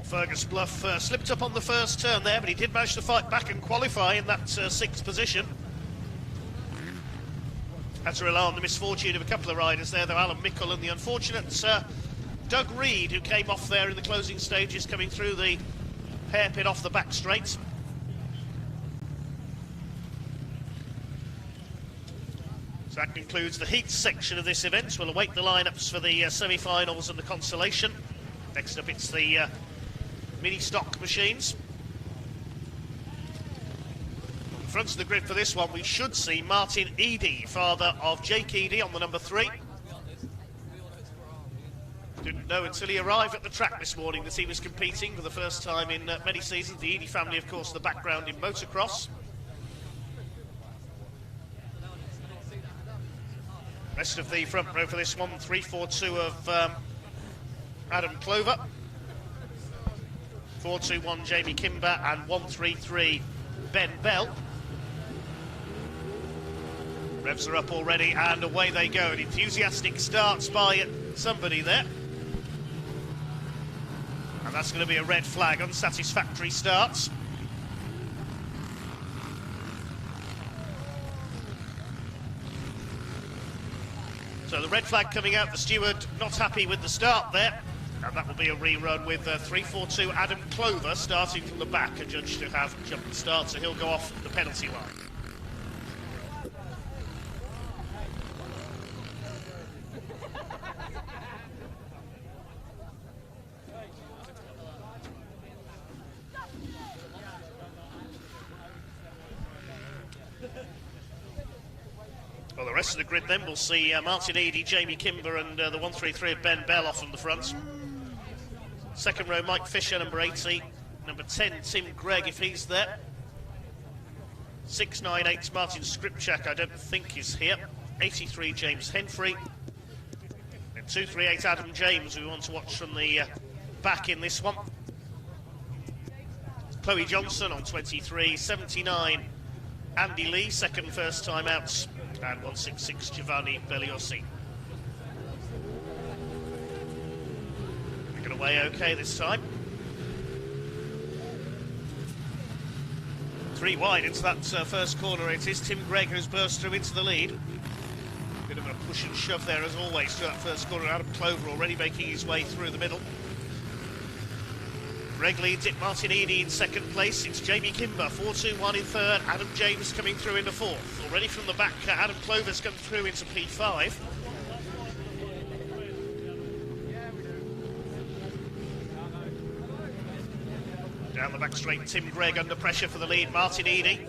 Fergus Bluff slipped up on the first turn there, but he did manage to fight back and qualify in that 6th position. Had to rely on the misfortune of a couple of riders there, though, Alan Mickle and the unfortunate Doug Reed, who came off there in the closing stages, coming through the hairpin off the back straight. So that concludes the heat section of this event. We'll await the lineups for the semi-finals and the Consolation. Next up, it's the mini stock machines. In front of the grid for this one, we should see Martin Eadie, father of Jake Eadie, on the number 3. Didn't know until he arrived at the track this morning that he was competing for the first time in many seasons. The Eadie family, of course, the background in motocross. Rest of the front row for this one, 342 of Adam Clover. 421 Jamie Kimber and 133 Ben Bell. Revs are up already and away they go. An enthusiastic starts by somebody there. And that's going to be a red flag, unsatisfactory starts. So the red flag coming out, the steward not happy with the start there. And that will be a rerun with 342 Adam Clover starting from the back, a judge to have jumped the start, so he'll go off the penalty line. Well, the rest of the grid then, we'll see Martin Eadie, Jamie Kimber and the 133 of Ben Bell off on the front. Second row, Mike Fisher, number 80. Number 10, Tim Gregg, if he's there. 698, Martin Skripchak, I don't think is here. 83, James Henfrey. And 238, Adam James, we want to watch from the back in this one. Chloe Johnson on 23. 79, Andy Lee, second first time out. And 166, Giovanni Belliosi. Making away okay this time. 3 wide into that first corner. It is Tim Gregg who's burst through into the lead. Bit of a push and shove there as always through that first corner. Adam Clover already making his way through the middle. Gregg leads it, Martin Eadie in second place. It's Jamie Kimber, 4-2-1 in third. Adam James coming through into fourth. Already from the back, Adam Clover's come through into P5. Down the back straight, Tim Gregg under pressure for the lead. Martin Eadie.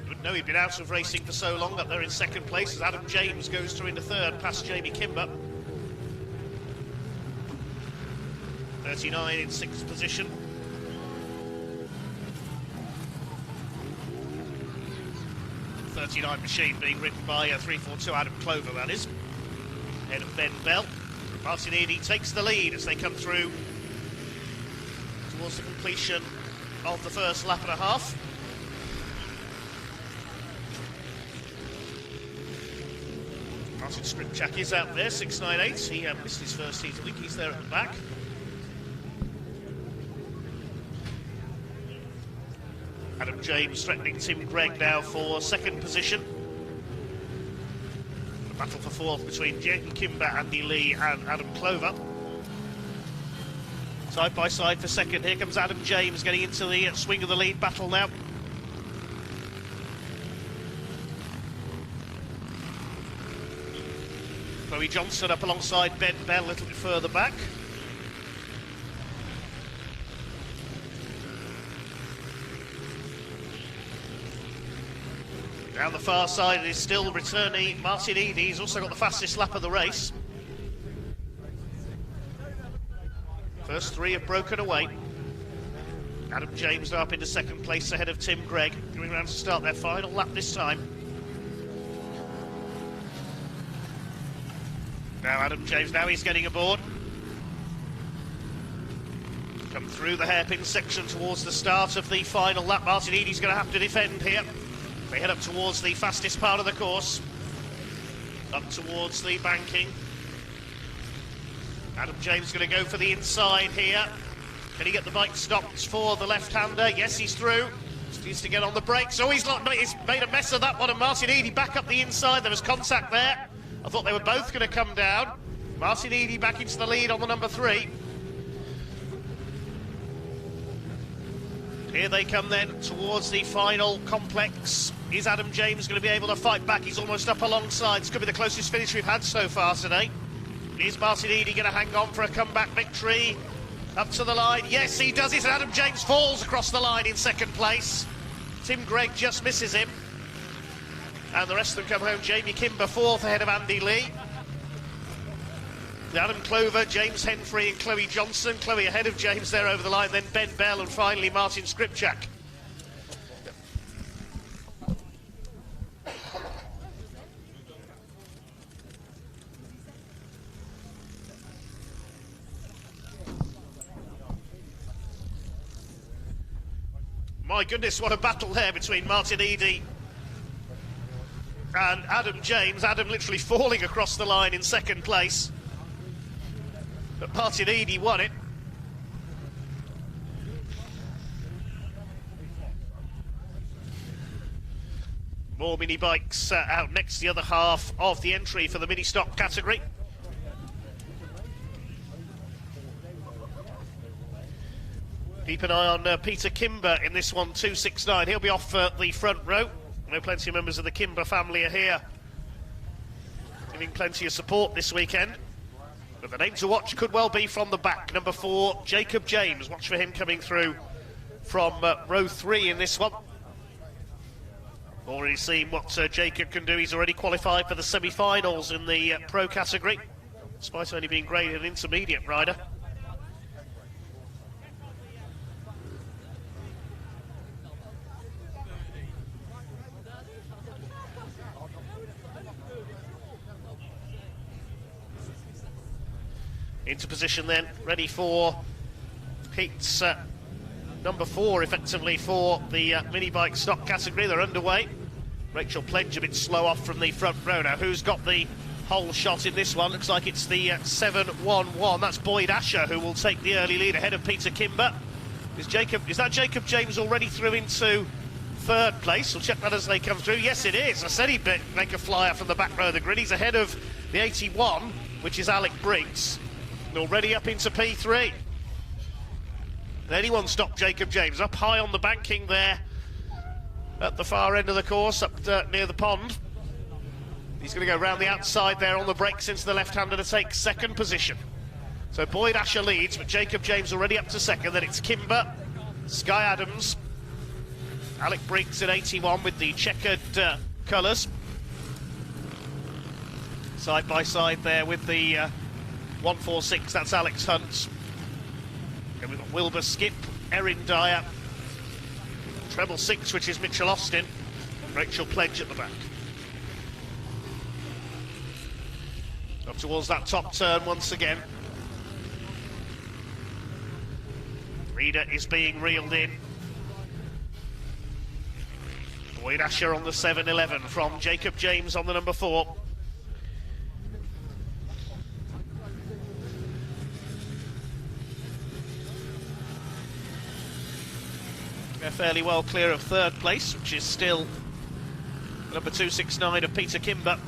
Didn't know he'd been out of racing for so long, up there in second place as Adam James goes through into third past Jamie Kimber. 39 in sixth position. .39 machine being ridden by 342 Adam Clover, that is. Ahead of Ben Bell. Martin Eadie takes the lead as they come through towards the completion of the first lap and a half. Martin Skripchak is out there, 698. He missed his first heat, I think he's there at the back. Adam James threatening Tim Gregg now for second position. The battle for fourth between Jamie Kimber, Andy Lee and Adam Clover. Side by side for second. Here comes Adam James getting into the swing of the lead battle now. Chloe Johnson up alongside Ben Bell a little bit further back. Down the far side, it is still returning Martin Eadie. He's also got the fastest lap of the race. First three have broken away. Adam James now up into second place ahead of Tim Gregg, going around to start their final lap this time. Now Adam James, now he's getting aboard. Come through the hairpin section towards the start of the final lap. Martin Eadie's going to have to defend here. They head up towards the fastest part of the course, up towards the banking. Adam James going to go for the inside here. Can he get the bike stopped for the left-hander? Yes, he's through. Just needs to get on the brakes. Oh, he's made a mess of that one, and Martin Eadie back up the inside. There was contact there. I thought they were both going to come down. Martin Eadie back into the lead on the number 3. Here they come then towards the final complex. Is Adam James going to be able to fight back? He's almost up alongside. This could be the closest finish we've had so far today. Is Martin Eadie going to hang on for a comeback victory? Up to the line. Yes, he does it. And Adam James falls across the line in second place. Tim Gregg just misses him. And the rest of them come home. Jamie Kimber fourth ahead of Andy Lee. Adam Clover, James Henfrey and Chloe Johnson. Chloe ahead of James there over the line, then Ben Bell and finally Martin Skripchak. My goodness, what a battle there between Martin Eadie and Adam James. Adam literally falling across the line in second place. But Martin Eadie won it. More mini bikes out next, the other half of the entry for the mini stock category. Keep an eye on Peter Kimber in this one, 269. He'll be off the front row. I know plenty of members of the Kimber family are here, giving plenty of support this weekend. But the name to watch could well be from the back. Number 4, Jacob James. Watch for him coming through from row 3 in this one. Already seen what Jacob can do. He's already qualified for the semi-finals in the pro category, despite only being graded an intermediate rider. Into position then, ready for heats number 4, effectively, for the mini bike stock category. They're underway. Rachel Pledge a bit slow off from the front row now. Who's got the whole shot in this one? Looks like it's the 711. That's Boyd Asher who will take the early lead ahead of Peter Kimber. Is that Jacob James already through into third place? We'll check that as they come through. Yes, it is. I said he'd make a flyer from the back row of the grid. He's ahead of the 81, which is Alec Briggs. Already up into P3. Can anyone stop Jacob James? Up high on the banking there at the far end of the course, up near the pond. He's going to go round the outside there on the brakes into the left-hander to take second position. So Boyd Asher leads, but Jacob James already up to second. Then it's Kimber, Sky Adams, Alec Briggs at 81 with the checkered colours. Side by side there with the 146, that's Alex Hunt. And we've got Wilbur Skip, Erin Dyer, treble 6, which is Mitchell Austin, Rachel Pledge at the back. Up towards that top turn once again. Leader is being reeled in. Boyd Asher on the 711 from Jacob James on the number 4. They're fairly well clear of third place, which is still number 269 of Peter Kimber.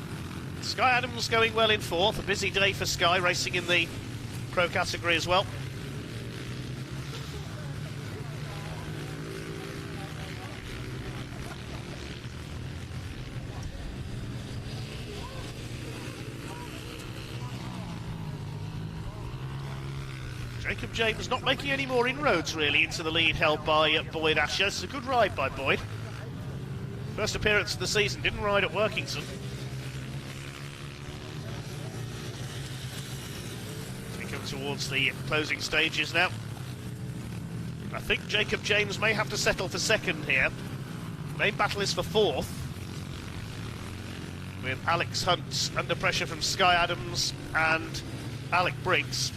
Sky Adams going well in 4th. A busy day for Sky, racing in the pro category as well. Jacob James not making any more inroads really into the lead held by Boyd Asher. It's a good ride by Boyd. First appearance of the season, didn't ride at Workington. We come towards the closing stages now. I think Jacob James may have to settle for 2nd here. Main battle is for 4th, with Alex Hunt under pressure from Sky Adams and Alec Briggs.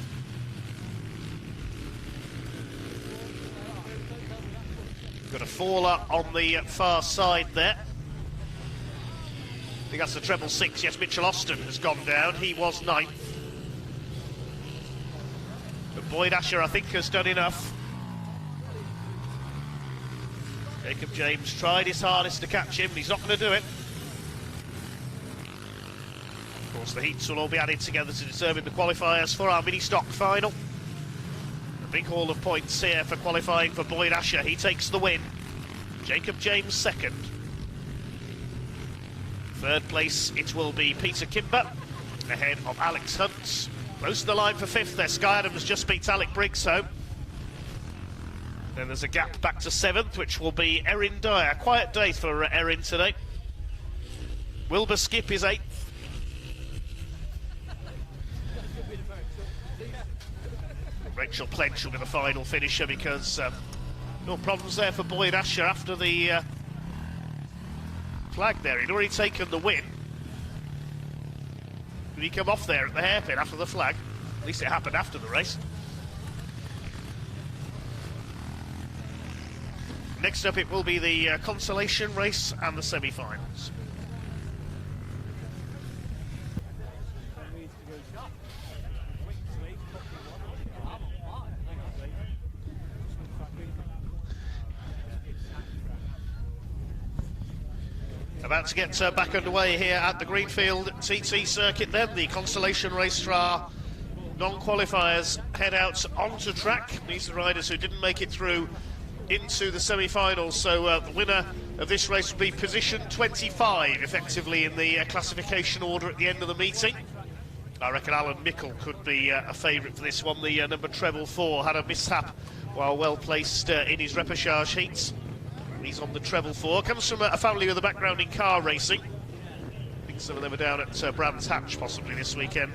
Got a faller on the far side there. I think that's the treble 6. Yes, Mitchell Austin has gone down. He was 9th. But Boyd Asher, I think, has done enough. Jacob James tried his hardest to catch him. He's not going to do it. Of course, the heats will all be added together to determine the qualifiers for our mini-stock final. Big haul of points here for qualifying for Boyd Asher. He takes the win. Jacob James 2nd. 3rd place it will be Peter Kimber, ahead of Alex Hunt. Close to the line for 5th there. Sky Adams just beats Alec Briggs home. Then there's a gap back to 7th, which will be Erin Dyer. Quiet day for Erin today. Wilbur Skip is 8th. Rachel Pledge will be the final finisher because no problems there for Boyd Asher after the flag there. He'd already taken the win. Did he come off there at the hairpin after the flag? At least it happened after the race. Next up it will be the consolation race and the semi-finals. About to get back underway here at the Greenfield TT circuit then. The consolation race for our non-qualifiers head out onto track. These are the riders who didn't make it through into the semi-finals. So the winner of this race will be position 25 effectively in the classification order at the end of the meeting. I reckon Alan Mickle could be a favourite for this one. The number treble 4 had a mishap while well placed in his repêchage heats. He's on the treble 4. Comes from a family with a background in car racing. I think some of them are down at Brands Hatch possibly this weekend.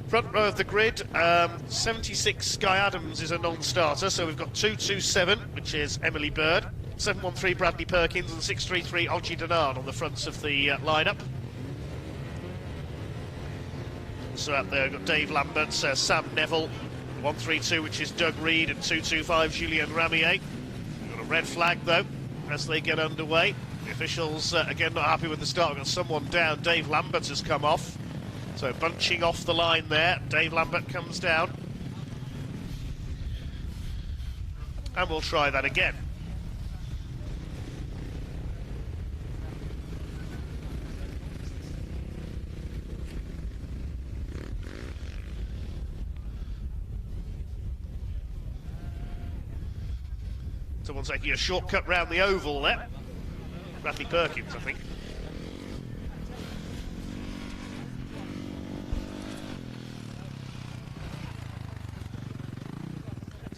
Front row of the grid, 76 Sky Adams is a non-starter, so we've got 227, which is Emily Bird, 713 Bradley Perkins and 633 Odgie Denan on the fronts of the lineup. So out there we've got Dave Lambert, Sam Neville, 132 which is Doug Reed, and 225 Julien Ramier. Red flag though as they get underway. The officials again not happy with the start. We've got someone down. Dave Lambert has come off, so bunching off the line there. Dave Lambert comes down, and we'll try that again. Someone's taking a shortcut round the oval there. Bradley Perkins, I think.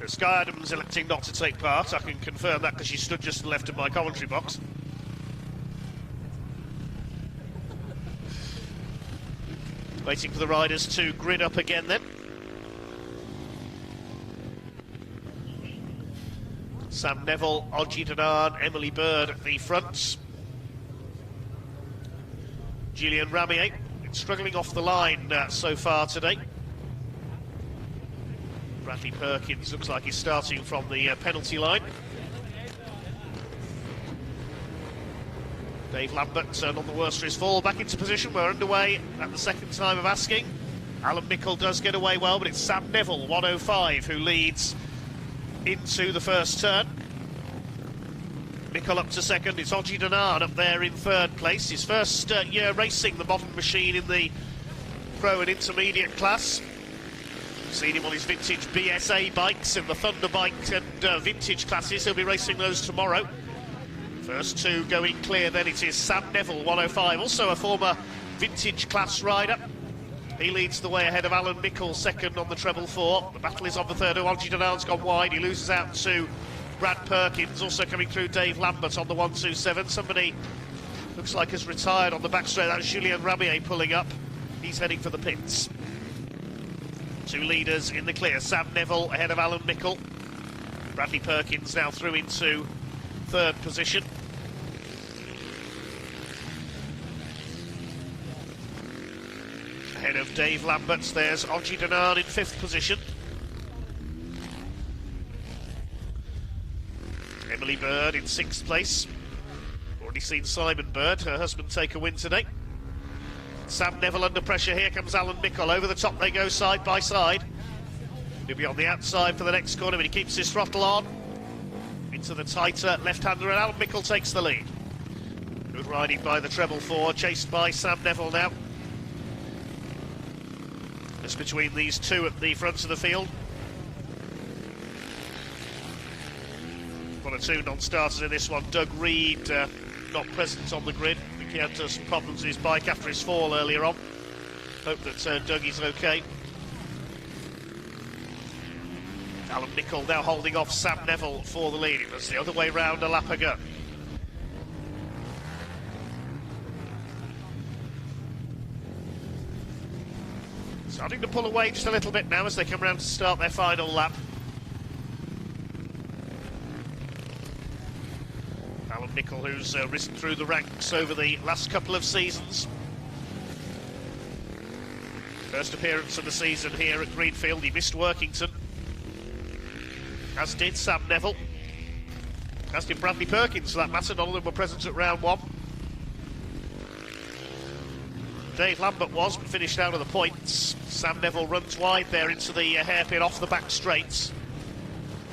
So Sky Adams electing not to take part. I can confirm that because she stood just to the left of my commentary box. Waiting for the riders to grid up again then. Sam Neville, Odgie Denan, Emily Bird at the front. Julian Ramier struggling off the line so far today. Bradley Perkins looks like he's starting from the penalty line. Dave Lambert turned on the worst for his fall, back into position. We're underway at the second time of asking. Alan Mickle does get away well, but it's Sam Neville, 105, who leads into the first turn. Mickle up to second. It's Odgie Denan up there in third place. His first year racing the modern machine in the pro and intermediate class. Seen him on his vintage BSA bikes in the Thunder bike and vintage classes. He'll be racing those tomorrow. First two going clear then. It is Sam Neville, 105, also a former vintage class rider. He leads the way ahead of Alan Mickle, second on the treble four. The battle is on the third. Odgie Denan's gone wide. He loses out to Brad Perkins. Also coming through Dave Lambert on the 127. Somebody looks like has retired on the back straight. That's Julien Ramier pulling up. He's heading for the pits. Two leaders in the clear. Sam Neville ahead of Alan Mickle. Bradley Perkins now through into third position. Ahead of Dave Lambert, there's Odgie Denan in fifth position. Emily Bird in sixth place. Already seen Simon Bird, her husband, take a win today. Sam Neville under pressure. Here comes Alan Mickle. Over the top they go side by side. He'll be on the outside for the next corner, but he keeps his throttle on. Into the tighter left-hander, and Alan Mickle takes the lead. Good riding by the treble four, chased by Sam Neville now. Just between these two at the front of the field. One or two non-starters in this one. Doug Reed not present on the grid. I think he had some problems with his bike after his fall earlier on. Hope that Dougie's okay. Alan Mickle now holding off Sam Neville for the lead. It was the other way round a lap ago. Starting to pull away just a little bit now as they come around to start their final lap. Alan Mickle, who's risen through the ranks over the last couple of seasons. First appearance of the season here at Greenfield. He missed Workington, as did Sam Neville, as did Bradley Perkins for that matter. None of them were present at round one. Dave Lambert was, but finished out of the points. Sam Neville runs wide there into the hairpin off the back straights.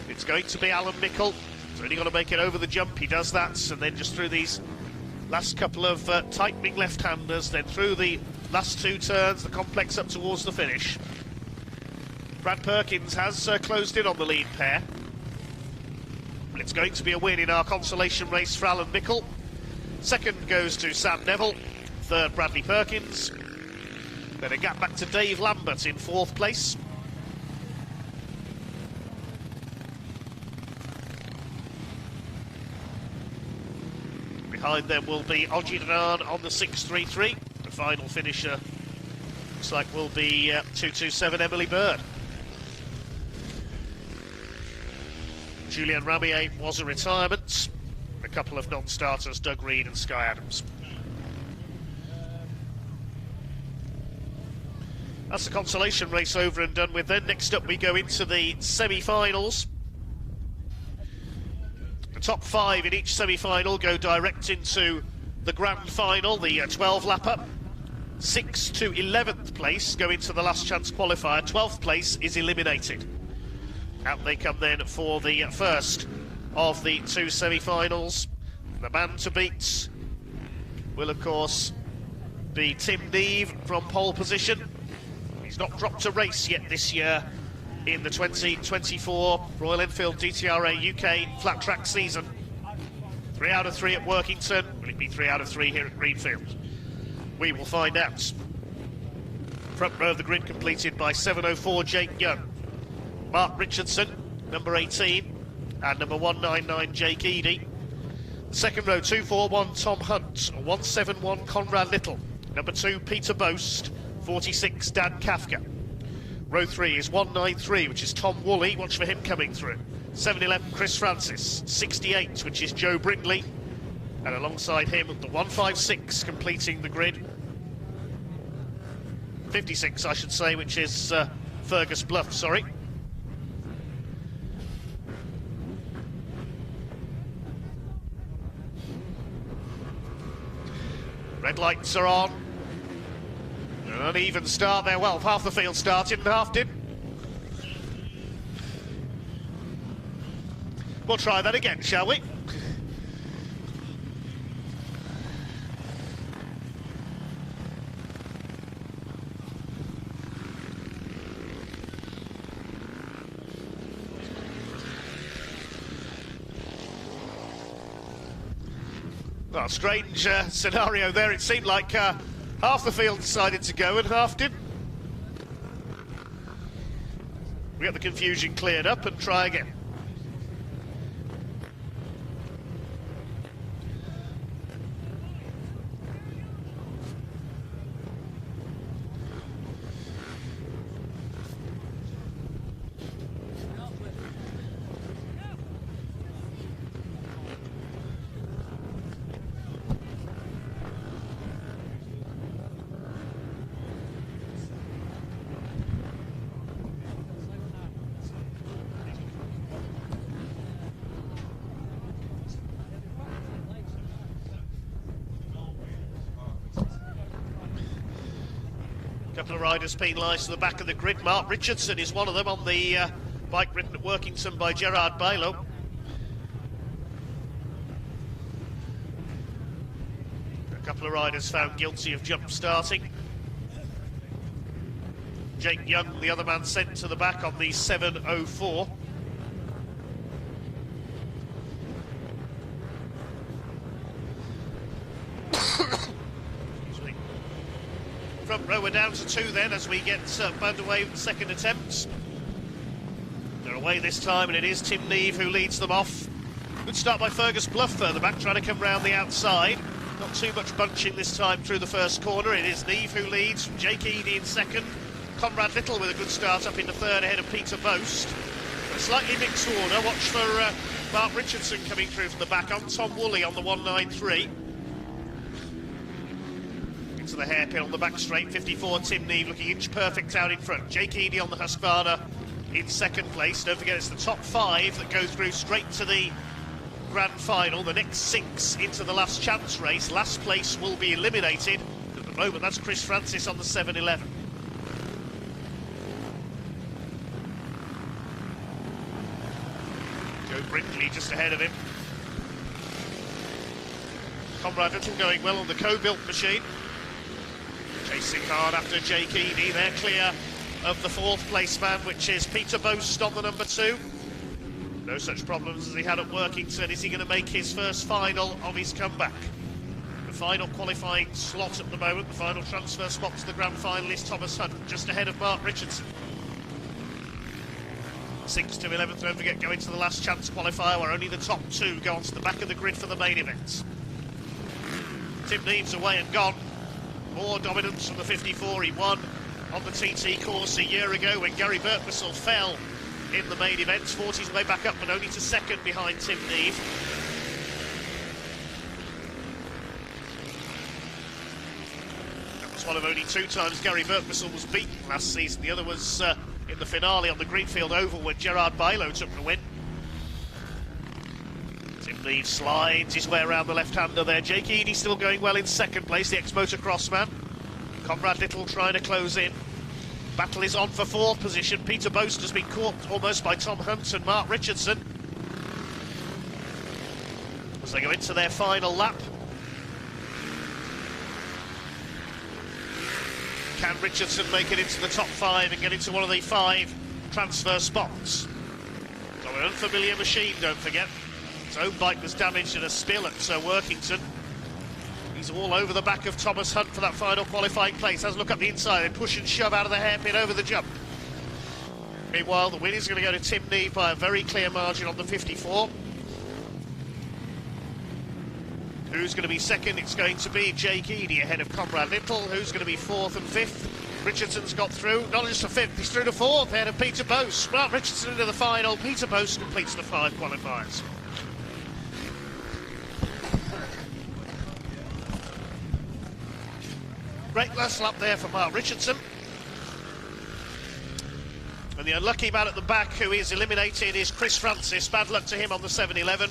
It's going to be Alan Mickle. He's only got to make it over the jump. He does that, and then just through these last couple of tightening left-handers, then through the last two turns, the complex up towards the finish. Brad Perkins has closed in on the lead pair. But it's going to be a win in our consolation race for Alan Mickle. Second goes to Sam Neville. Third, Bradley Perkins. Then a gap back to Dave Lambert in fourth place. Behind them will be Odgie Denan on the 633. The final finisher looks like will be 227 Emily Bird. Julien Ramier was a retirement. A couple of non-starters, Doug Reed and Sky Adams. That's the consolation race over and done with then. Next up we go into the semi-finals. The top 5 in each semi-final go direct into the grand final, the 12-lapper. 6th to 11th place go into the last chance qualifier. 12th place is eliminated. Out they come then for the first of the two semi-finals. The man to beat will of course be Tim Neve from pole position. He's not dropped a race yet this year in the 2024 Royal Enfield DTRA UK flat track season. 3 out of 3 at Workington. Will it be 3 out of 3 here at Greenfield? We will find out. Front row of the grid completed by 704 Jake Young, Mark Richardson, number 18, and number 199, Jake Eady. The second row, 241, Tom Hunt, 171, Conrad Little. Number 2, Peter Boast, 46, Dan Kafka. Row 3 is 193, which is Tom Woolley, watch for him coming through. 711, Chris Francis, 68, which is Joe Brindley. And alongside him, the 156 completing the grid. 56, I should say, which is Fergus Bluff, sorry. Red lights are on. An uneven start there. Well, half the field started and half didn't. We'll try that again, shall we? Well, strange scenario there. It seemed like half the field decided to go and half didn't. We get the confusion cleared up and try again. Couple of riders penalised to the back of the grid. Mark Richardson is one of them on the bike ridden at Workington by Gerard Bailo. A couple of riders found guilty of jump starting. Jake Young, the other man, sent to the back on the 704. Front row, we're down to 2 then as we get underway with the second attempts. They're away this time, and it is Tim Neve who leads them off. Good start by Fergus Bluff further back, trying to come round the outside. Not too much bunching this time through the first corner. It is Neve who leads, from Jake Eady in second. Conrad Little with a good start up in the third ahead of Peter Boast. A slightly mixed order. Watch for Mark Richardson coming through from the back on. Tom Woolley on the 193. To the hairpin on the back straight, 54, Tim Neve looking inch perfect out in front. Jake Eady on the Husqvarna in second place. Don't forget it's the top 5 that go through straight to the grand final. The next 6 into the last chance race. Last place will be eliminated. At the moment, that's Chris Francis on the 711. Joe Brindley just ahead of him. Conrad Little going well on the co-built machine. Chasing hard after Jake Eady. They're clear of the 4th place man, which is Peter Boast on the number 2. No such problems as he had at Workington. Is he going to make his first final of his comeback? The final qualifying slot at the moment, the final transfer spot to the grand final is Thomas Hunt, just ahead of Mark Richardson. 6 to 11th, don't forget, going to the last chance qualifier where only the top 2 go onto the back of the grid for the main event. Tim Neve's away and gone. More dominance from the 54. He won on the TT course a year ago when Gary Birtwistle fell in the main event. 40's his way back up, but only to second behind Tim Neve. That was one of only 2 times Gary Birtwistle was beaten last season. The other was in the finale on the Greenfield Oval when Gerard Bailo took the win. Tim Neve slides his way around the left-hander there. Jake Eady still going well in second place, the ex-motocross man. Conrad Little trying to close in. Battle is on for 4th position. Peter Boast has been caught almost by Tom Hunt and Mark Richardson as they go into their final lap. Can Richardson make it into the top 5 and get into one of the 5 transfer spots? So an unfamiliar machine, don't forget. His own bike was damaged in a spill at Workington. He's all over the back of Thomas Hunt for that final qualifying place. Has a look up the inside and push and shove out of the hairpin over the jump. Meanwhile, the win is going to go to Tim Neve by a very clear margin on the 54. Who's going to be second? It's going to be Jake Eady ahead of Conrad Little. Who's going to be fourth and fifth? Richardson's got through, not just for fifth, he's through to fourth ahead of Peter Bose. Mark Richardson into the final. Peter Bose completes the 5 qualifiers. Great last lap there for Mark Richardson. And the unlucky man at the back who is eliminated is Chris Francis. Bad luck to him on the 711.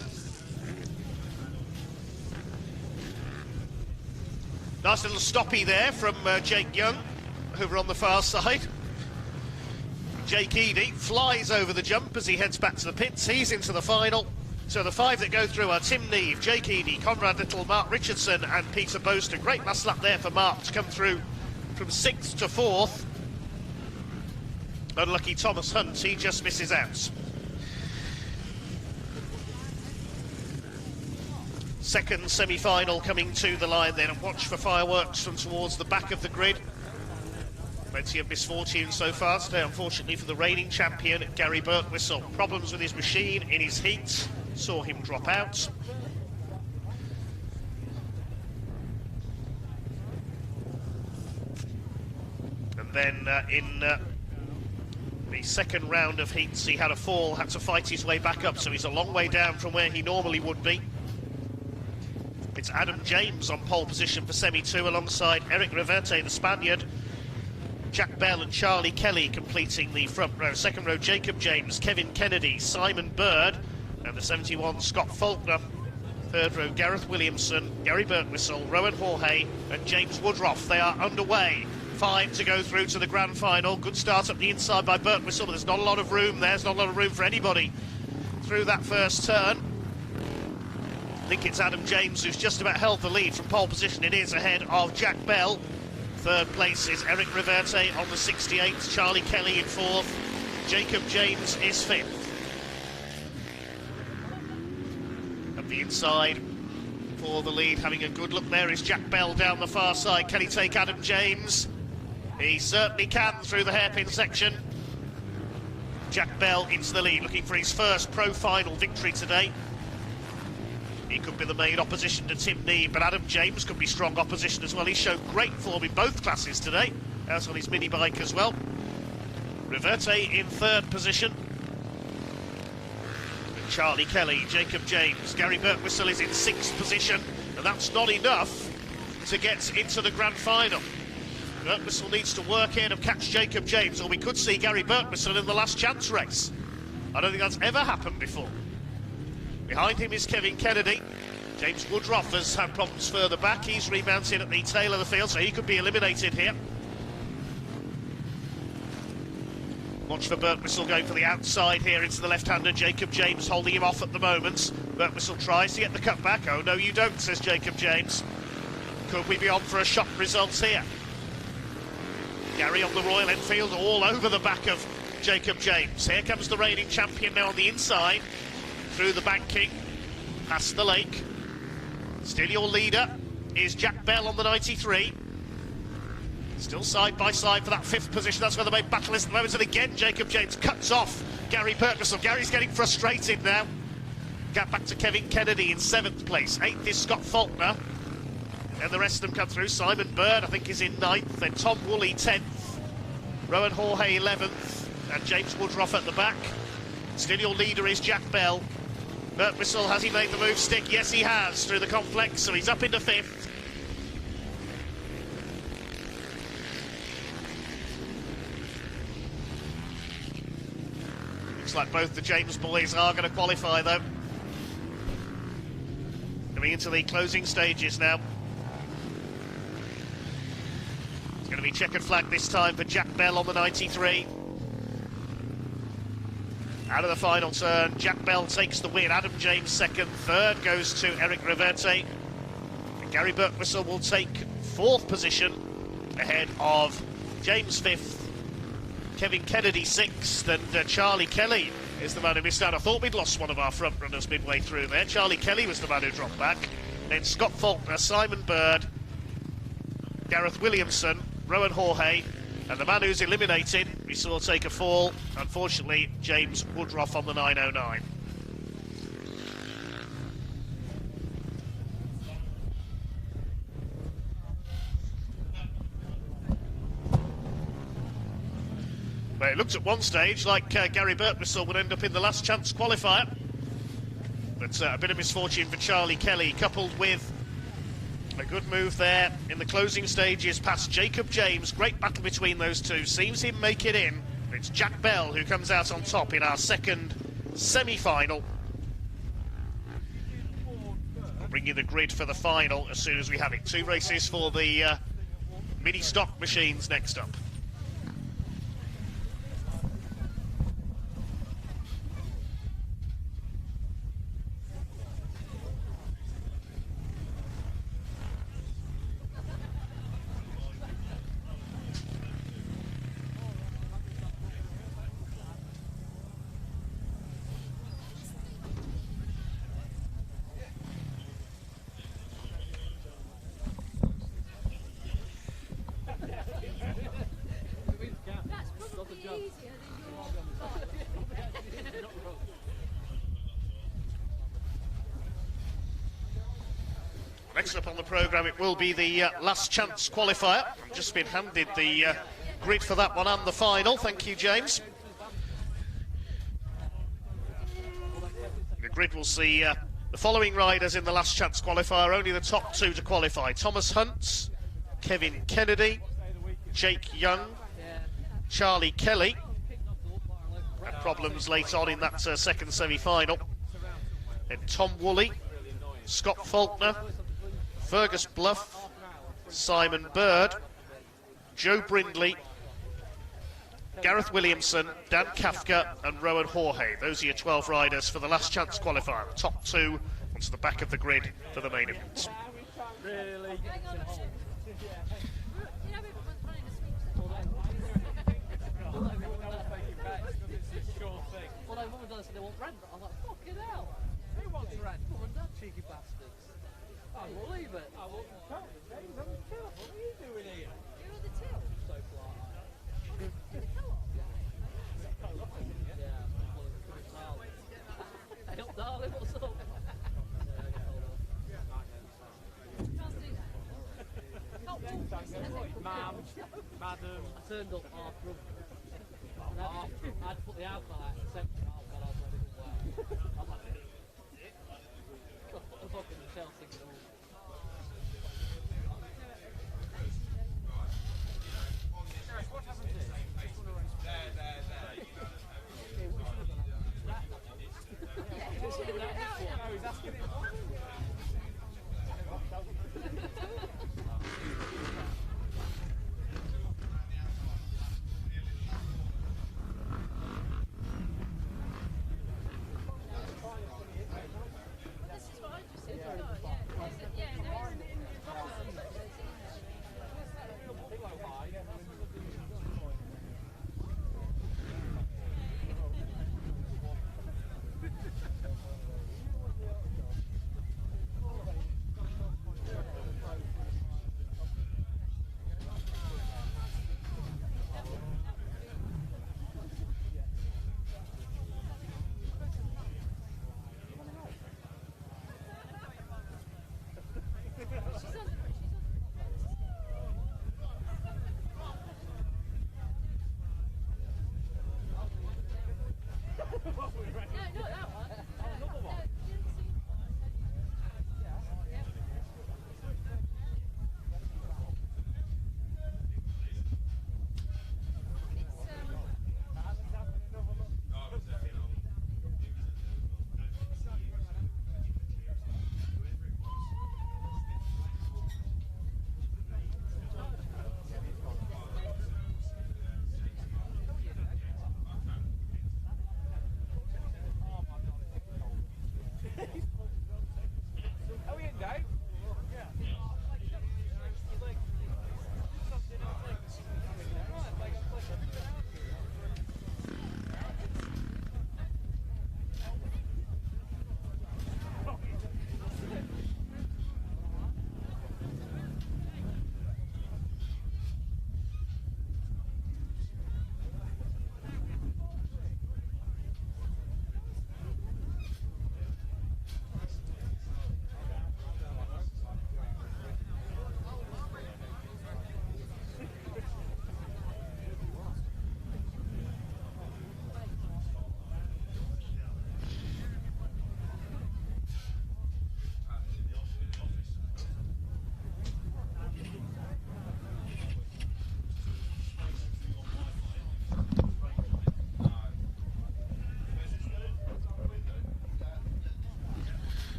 Nice little stoppy there from Jake Young, over on the far side. Jake Eady flies over the jump as he heads back to the pits. He's into the final. So the 5 that go through are Tim Neve, Jake Eady, Conrad Little, Mark Richardson and Peter Bose. A great last lap there for Mark to come through from 6th to 4th. Unlucky Thomas Hunt, he just misses out. Second semi-final coming to the line then, and watch for fireworks from towards the back of the grid. Plenty of misfortune so far today, unfortunately, for the reigning champion, Gary Birtwistle. Problems with his machine in his heat, saw him drop out. And then in the second round of heats, he had a fall, had to fight his way back up, so he's a long way down from where he normally would be. It's Adam James on pole position for semi-2 alongside Eric Reverte, the Spaniard. Jack Bell and Charlie Kelly completing the front row. Second row, Jacob James, Kevin Kennedy, Simon Bird, and the 71, Scott Faulkner. Third row, Gareth Williamson, Gary Birtwistle, Rowan Jorge, and James Woodruff. They are underway. 5 to go through to the grand final. Good start up the inside by Birtwistle, but there's not a lot of room there. There's not a lot of room for anybody through that first turn. I think it's Adam James who's just about held the lead from pole position. It is ahead of Jack Bell. Third place is Eric Reverte on the 68, Charlie Kelly in 4th, Jacob James is 5th. Up the inside for the lead, having a good look there is Jack Bell down the far side. Can he take Adam James? He certainly can through the hairpin section. Jack Bell into the lead, looking for his first pro final victory today. He could be the main opposition to Tim Neve, but Adam James could be strong opposition as well. He's shown great form in both classes today, as on his mini bike as well. Reverte in 3rd position. And Charlie Kelly, Jacob James, Gary Birtwistle is in 6th position, and that's not enough to get into the grand final. Birtwistle needs to work in and catch Jacob James, or we could see Gary Birtwistle in the last chance race. I don't think that's ever happened before. Behind him is Kevin Kennedy. James Woodruff has had problems further back. He's remounted at the tail of the field, so he could be eliminated here. Watch for Birtwistle going for the outside here into the left-hander. Jacob James holding him off at the moment. Birtwistle tries to get the cut back. Oh, no, you don't, says Jacob James. Could we be on for a shock result here? Gary on the Royal Enfield all over the back of Jacob James. Here comes the reigning champion now on the inside. Through the banking, past the lake. Still your leader is Jack Bell on the 93. Still side by side for that 5th position. That's where the main battle is at the moment. And again, Jacob James cuts off Gary Birtwistle. Gary's getting frustrated now. Get back to Kevin Kennedy in 7th place. 8th is Scott Faulkner. And the rest of them come through. Simon Bird, I think, is in 9th. Then Tom Woolley, 10th. Rowan Jorge, 11th. And James Woodruff at the back. Still your leader is Jack Bell. Birtwistle, has he made the move stick? Yes, he has, through the complex, so he's up into 5th. Looks like both the James boys are going to qualify, though. Coming into the closing stages now. It's going to be checkered flag this time for Jack Bell on the 93. Out of the final turn, Jack Bell takes the win. Adam James 2nd, 3rd goes to Eric Reverte. And Gary Birtwistle will take 4th position ahead of James 5th, Kevin Kennedy 6th, and Charlie Kelly is the man who missed out. I thought we'd lost one of our front runners midway through there. Charlie Kelly was the man who dropped back. Then Scott Faulkner, Simon Bird, Gareth Williamson, Rowan Jorge, And the man who's eliminated, we saw take a fall, unfortunately, James Woodruff on the 909. But it looked at one stage like Gary Birtwistle would end up in the last chance qualifier. But a bit of misfortune for Charlie Kelly, coupled with a good move there in the closing stages past Jacob James. Great battle between those two. Seems him make it in. It's Jack Bell who comes out on top in our second semi-final. We'll bring you the grid for the final as soon as we have it. 2 races for the mini stock machines next up. Next up on the programme, it will be the last chance qualifier. I've just been handed the grid for that one and the final. Thank you, James. The grid will see the following riders in the last chance qualifier, only the top 2 to qualify. Thomas Hunt, Kevin Kennedy, Jake Young, Charlie Kelly. Had problems late on in that second semi-final. Then Tom Woolley, Scott Faulkner, Fergus Bluff, Simon Bird, Joe Brindley, Gareth Williamson, Dan Kafka and Rowan Jorge. Those are your 12 riders for the last chance qualifier. The top 2 onto the back of the grid for the main event. Really? Well, my mum and dad said they want rent. I was like, fucking hell. Who wants rent? Mum and dad, cheeky bastards. I will leave it. I will. What are you doing here? You're on the till. So flat. Yeah. Hey up, darling, what's up? Ma'am, madam. I turned up half drunk. I had to put the alcohol out and 70 alcohol, I was like, it didn't work. I was like, I fucking Chelsea goal. What happened here? No, he's asking it. This is what I just said.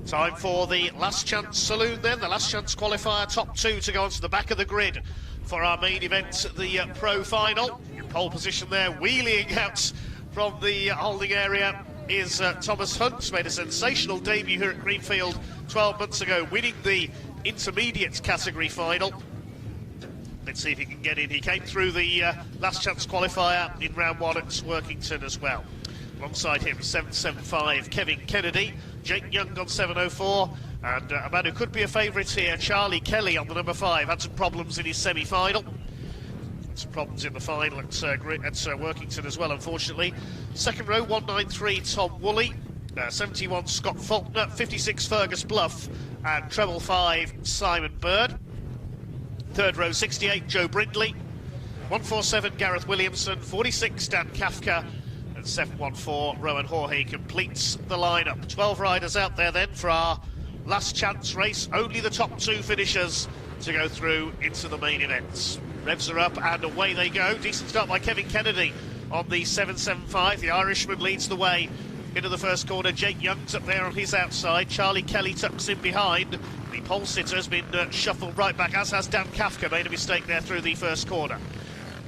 Time for the last chance saloon then, the last chance qualifier, top two to go onto the back of the grid for our main event, the pro final. In pole position there, wheeling out from the holding area is Thomas Hunt. Made a sensational debut here at Greenfield 12 months ago, winning the intermediate category final. Let's see if he can get in. He came through the last chance qualifier in round one at Workington as well. Alongside him, 775 Kevin Kennedy, Jake Young on 704, and a man who could be a favourite here, Charlie Kelly on the number 5. Had some problems in his semi-final. Some problems in the final at Workington as well, unfortunately. Second row, 193 Tom Woolley, 71 Scott Faulkner, 56 Fergus Bluff, and treble 5 Simon Bird. Third row, 68 Joe Brindley, 147 Gareth Williamson, 46 Dan Kafka, and 714 Rowan Jorge completes the lineup. 12 riders out there then for our last chance race. Only the top two finishers to go through into the main events. Revs are up and away they go. Decent start by Kevin Kennedy on the 775. The Irishman leads the way into the first corner. Jake Young's up there on his outside. Charlie Kelly tucks in behind. The pole sitter has been shuffled right back, as has Dan Kafka. Made a mistake there through the first corner.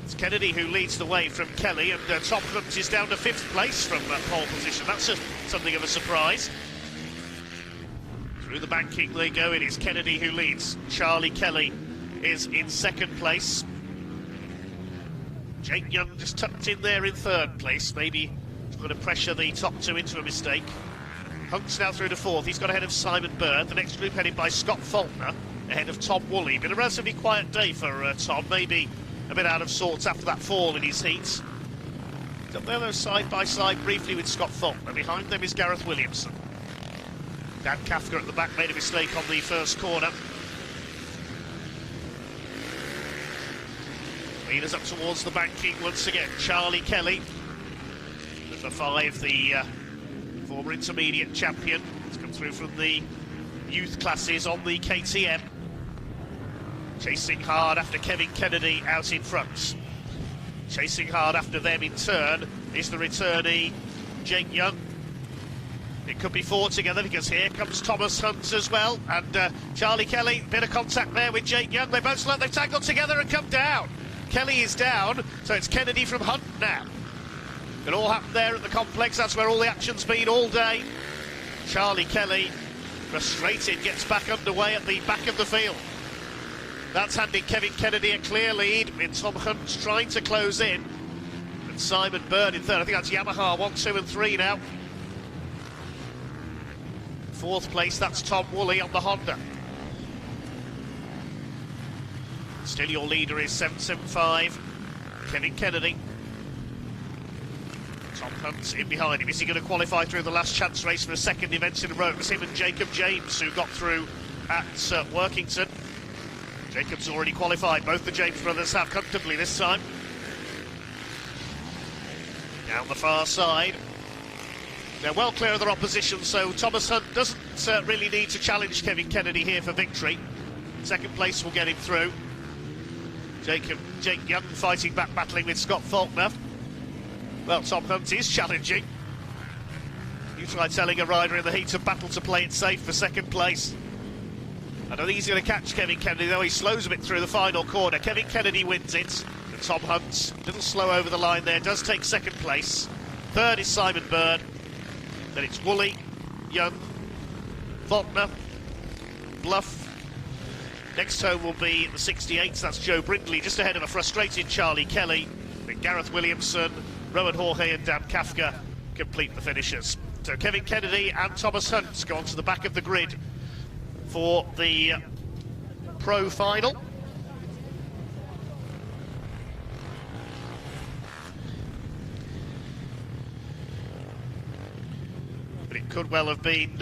It's Kennedy who leads the way from Kelly, and Tom Hunt is down to 5th place from pole position. That's something of a surprise. Through the banking they go. It is Kennedy who leads. Charlie Kelly is in 2nd place. Jake Young just tucked in there in 3rd place. Maybe going to pressure the top two into a mistake. Hunt's now through to 4th. He's got ahead of Simon Bird. The next group headed by Scott Faulkner, ahead of Tom Woolley. Been a relatively quiet day for Tom. Maybe a bit out of sorts after that fall in his heats. Up there though, side by side briefly with Scott Faulkner. Behind them is Gareth Williamson. Dan Kafka at the back made a mistake on the first corner. Leaders up towards the banking once again. Charlie Kelly, number 5, the former intermediate champion. He's come through from the youth classes on the KTM. Chasing hard after Kevin Kennedy out in front. Chasing hard after them in turn is the returnee Jake Young. It could be 4 together because here comes Thomas Hunt as well, and Charlie Kelly, bit of contact there with Jake Young. They both look, they've tangled together and come down. Kelly is down, so it's Kennedy from Hunt now. It all happened there at the complex. That's where all the action's been all day. Charlie Kelly, frustrated, gets back underway at the back of the field. That's handing Kevin Kennedy a clear lead, with Tom Hunt trying to close in. And Simon Bird in 3rd. I think that's Yamaha 1, 2 and 3 now. 4th place, that's Tom Woolley on the Honda. Still your leader is 775, Kevin Kennedy. Tom Hunt's in behind him. Is he going to qualify through the last chance race for a 2nd event in a row? It was him and Jacob James who got through at Workington. Jacob's already qualified. Both the James brothers have comfortably this time. Down the far side. They're well clear of their opposition, so Thomas Hunt doesn't really need to challenge Kevin Kennedy here for victory. 2nd place will get him through. Jake Young fighting back, battling with Scott Faulkner. Well, Tom Hunt is challenging. You try telling a rider in the heat of battle to play it safe for 2nd place. I don't think he's going to catch Kevin Kennedy, though. He slows a bit through the final corner. Kevin Kennedy wins it. And Tom Hunt, a little slow over the line there, does take 2nd place. 3rd is Simon Bird. Then it's Woolley, Young, Faulkner, Bluff. Next home will be the 68s. That's Joe Brindley, just ahead of a frustrated Charlie Kelly. Then Gareth Williamson, Rowan Jorge and Dan Kafka complete the finishers. So Kevin Kennedy and Thomas Hunt go onto the back of the grid for the pro final. But it could well have been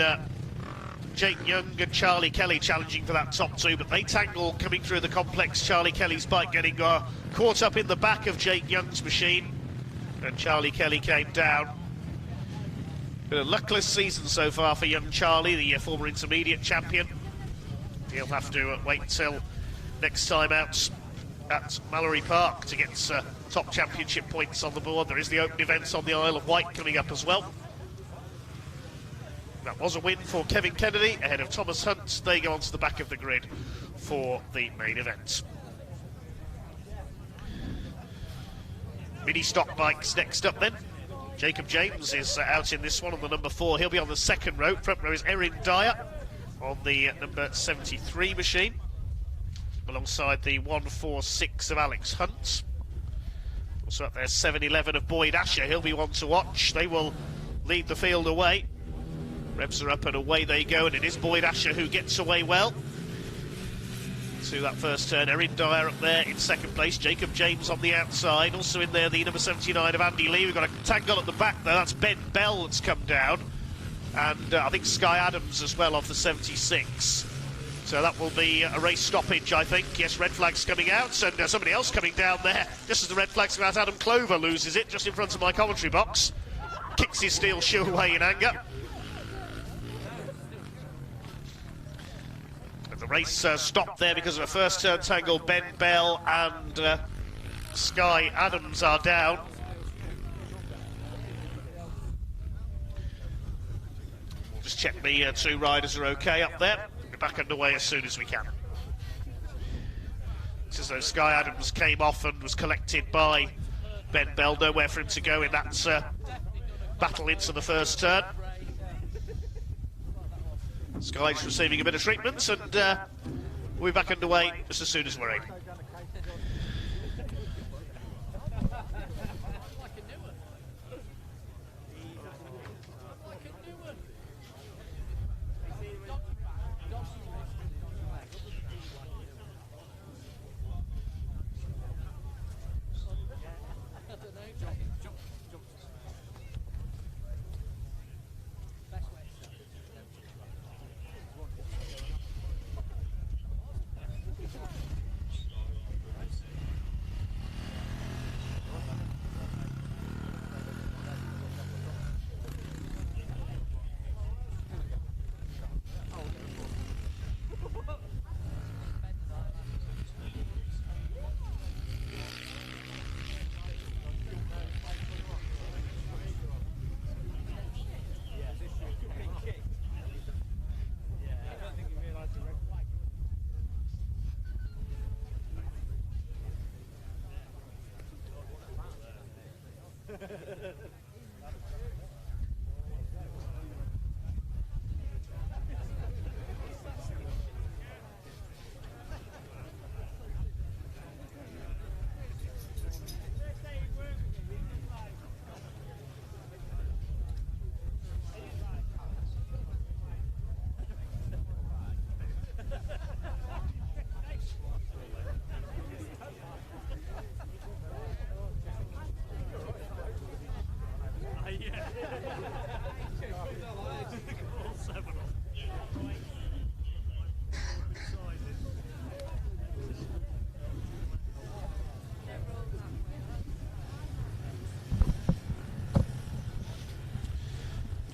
Jake Young and Charlie Kelly challenging for that top two, but they tangle coming through the complex. Charlie Kelly's bike getting caught up in the back of Jake Young's machine, and Charlie Kelly came down. Been a luckless season so far for young Charlie, the former intermediate champion. He'll have to wait until next time out at Mallory Park to get top championship points on the board. There is the open events on the Isle of Wight coming up as well. That was a win for Kevin Kennedy ahead of Thomas Hunt. They go onto the back of the grid for the main event. Mini stock bikes next up then. Jacob James is out in this one on the number 4. He'll be on the second row. Front row is Erin Dyer on the number 73 machine, alongside the 146 of Alex Hunt. Also up there 711 of Boyd Asher. He'll be one to watch. They will lead the field away. Revs are up and away they go, and it is Boyd Asher who gets away well to that first turn. Erin Dyer up there in second place. Jacob James on the outside. Also in there the number 79 of Andy Lee. We've got a tangle at the back there. That's Ben Bell that's come down. And I think Sky Adams as well off the 76. So that will be a race stoppage, I think. Yes, red flag's coming out, and somebody else coming down there. Just as the red flag's come out, Adam Clover loses it just in front of my commentary box. Kicks his steel shoe away in anger. The race stopped there because of a first turn tangle. Ben Bell and Sky Adams are down. We'll just check the 2 riders are okay up there. We'll be back underway as soon as we can. It's as though Sky Adams came off and was collected by Ben Bell. Nowhere for him to go in that battle into the first turn. Sky's receiving a bit of treatment, and we'll be back underway just as soon as we're able.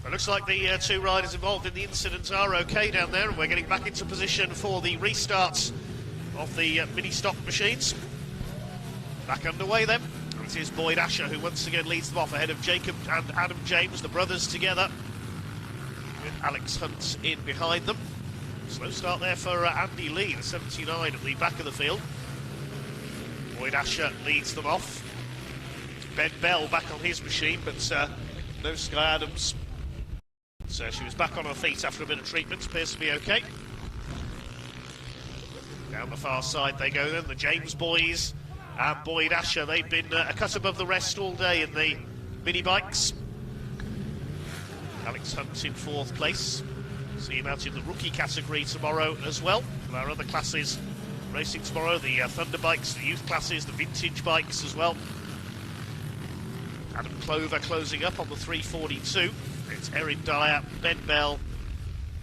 It looks like the 2 riders involved in the incident are okay down there, and we're getting back into position for the restarts of the mini stock machines. Back underway then. It is Boyd Asher who once again leads them off ahead of Jacob and Adam James, the brothers together, with Alex Hunt in behind them. Slow start there for Andy Lee, the 79 at the back of the field. Boyd Asher leads them off. Ben Bell back on his machine, but no Sky Adams. So she was back on her feet after a bit of treatment, appears to be okay. Down the far side they go then, the James boys and Boyd Asher. They've been a cut above the rest all day in the mini bikes. Alex Hunt in 4th place. See him out in the rookie category tomorrow as well. And our other classes racing tomorrow, the Thunder bikes, the youth classes, the vintage bikes as well. Adam Clover closing up on the 342. It's Erin Dyer, Ben Bell,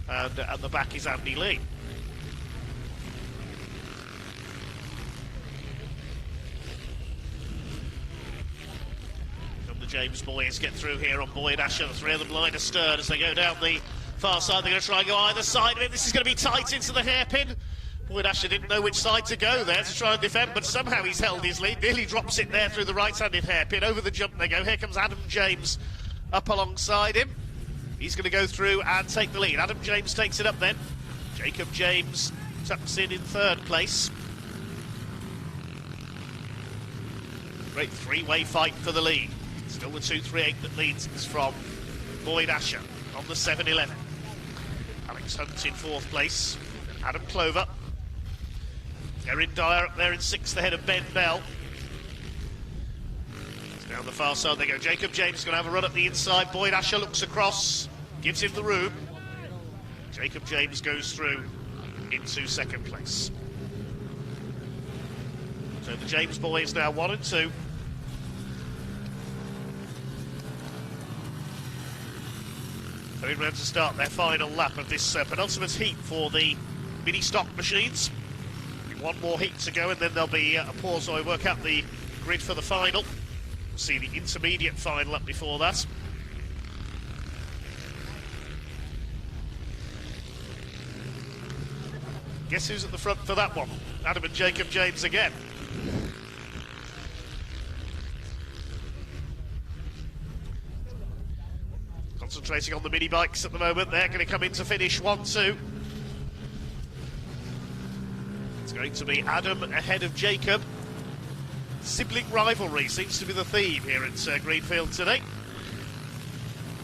and at the back is Andy Lee. And the James boys get through here on Boyd Asher. The 3 of them line astern as they go down the far side. They're going to try and go either side of it. This is going to be tight into the hairpin. Boyd Asher didn't know which side to go there to try and defend, but somehow he's held his lead. Nearly drops it there through the right-handed hairpin. Over the jump they go. Here comes Adam James up alongside him. He's going to go through and take the lead. Adam James takes it up then. Jacob James tucks in third place. Great three-way fight for the lead. Still the 238 that leads is from Boyd Asher on the 711. Alex Hunt in fourth place. Adam Clover. Erin Dyer up there in sixth ahead of Ben Bell. Down the far side they go. Jacob James is going to have a run up the inside. Boyd Asher looks across, gives him the room. Jacob James goes through into second place. So the James boys now 1 and 2. Going round to start their final lap of this penultimate heat for the mini stock machines. One more heat to go and then there'll be a pause while we work out the grid for the final. We'll see the intermediate final up before that. Guess who's at the front for that one? Adam and Jacob James again. Concentrating on the mini bikes at the moment. They're going to come in to finish 1-2. It's going to be Adam ahead of Jacob. Sibling rivalry seems to be the theme here at Greenfield today.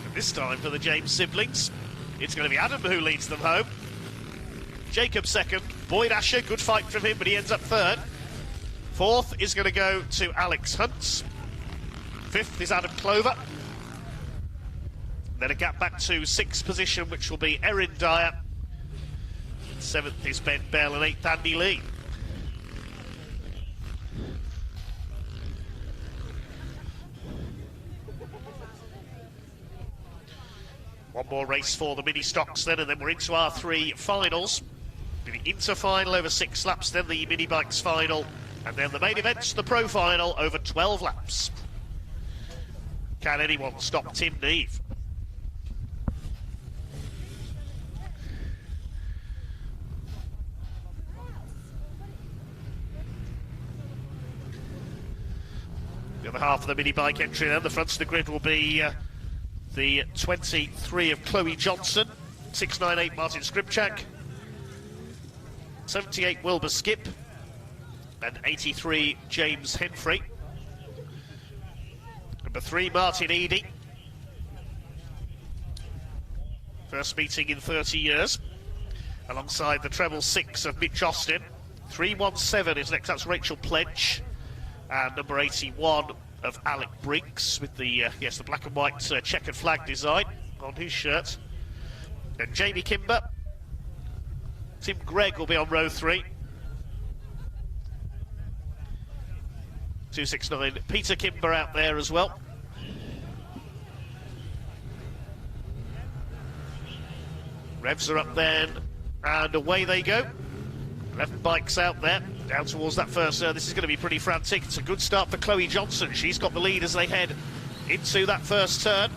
And this time for the James siblings, it's going to be Adam who leads them home. Jacob second, Boyd Asher, good fight from him, but he ends up third. Fourth is going to go to Alex Hunt. Fifth is Adam Clover. Then a gap back to sixth position, which will be Erin Dyer. Seventh is Ben Bell and eighth Andy Lee. One more race for the mini stocks then, and then we're into our three finals. The inter-final over 6 laps, then the mini bikes final, and then the main event, the pro final, over 12 laps. Can anyone stop Tim Neve? The other half of the mini bike entry then, the front of the grid will be the 23 of Chloe Johnson, 698 Martin Skripchak, 78 Wilbur Skip, and 83 James Henfrey. Number 3 Martin Eady. First meeting in 30 years, alongside the treble 6 of Mitch Austin. 317 is next, that's Rachel Pledge. And number 81 of Alec Briggs with the the black and white checkered flag design on his shirt. And Jamie Kimber. Tim Gregg will be on row 3. 269 Peter Kimber out there as well. Revs are up then, and away they go. 11 bikes out there, down towards that first. This is going to be pretty frantic. It's a good start for Chloe Johnson. She's got the lead as they head into that first turn.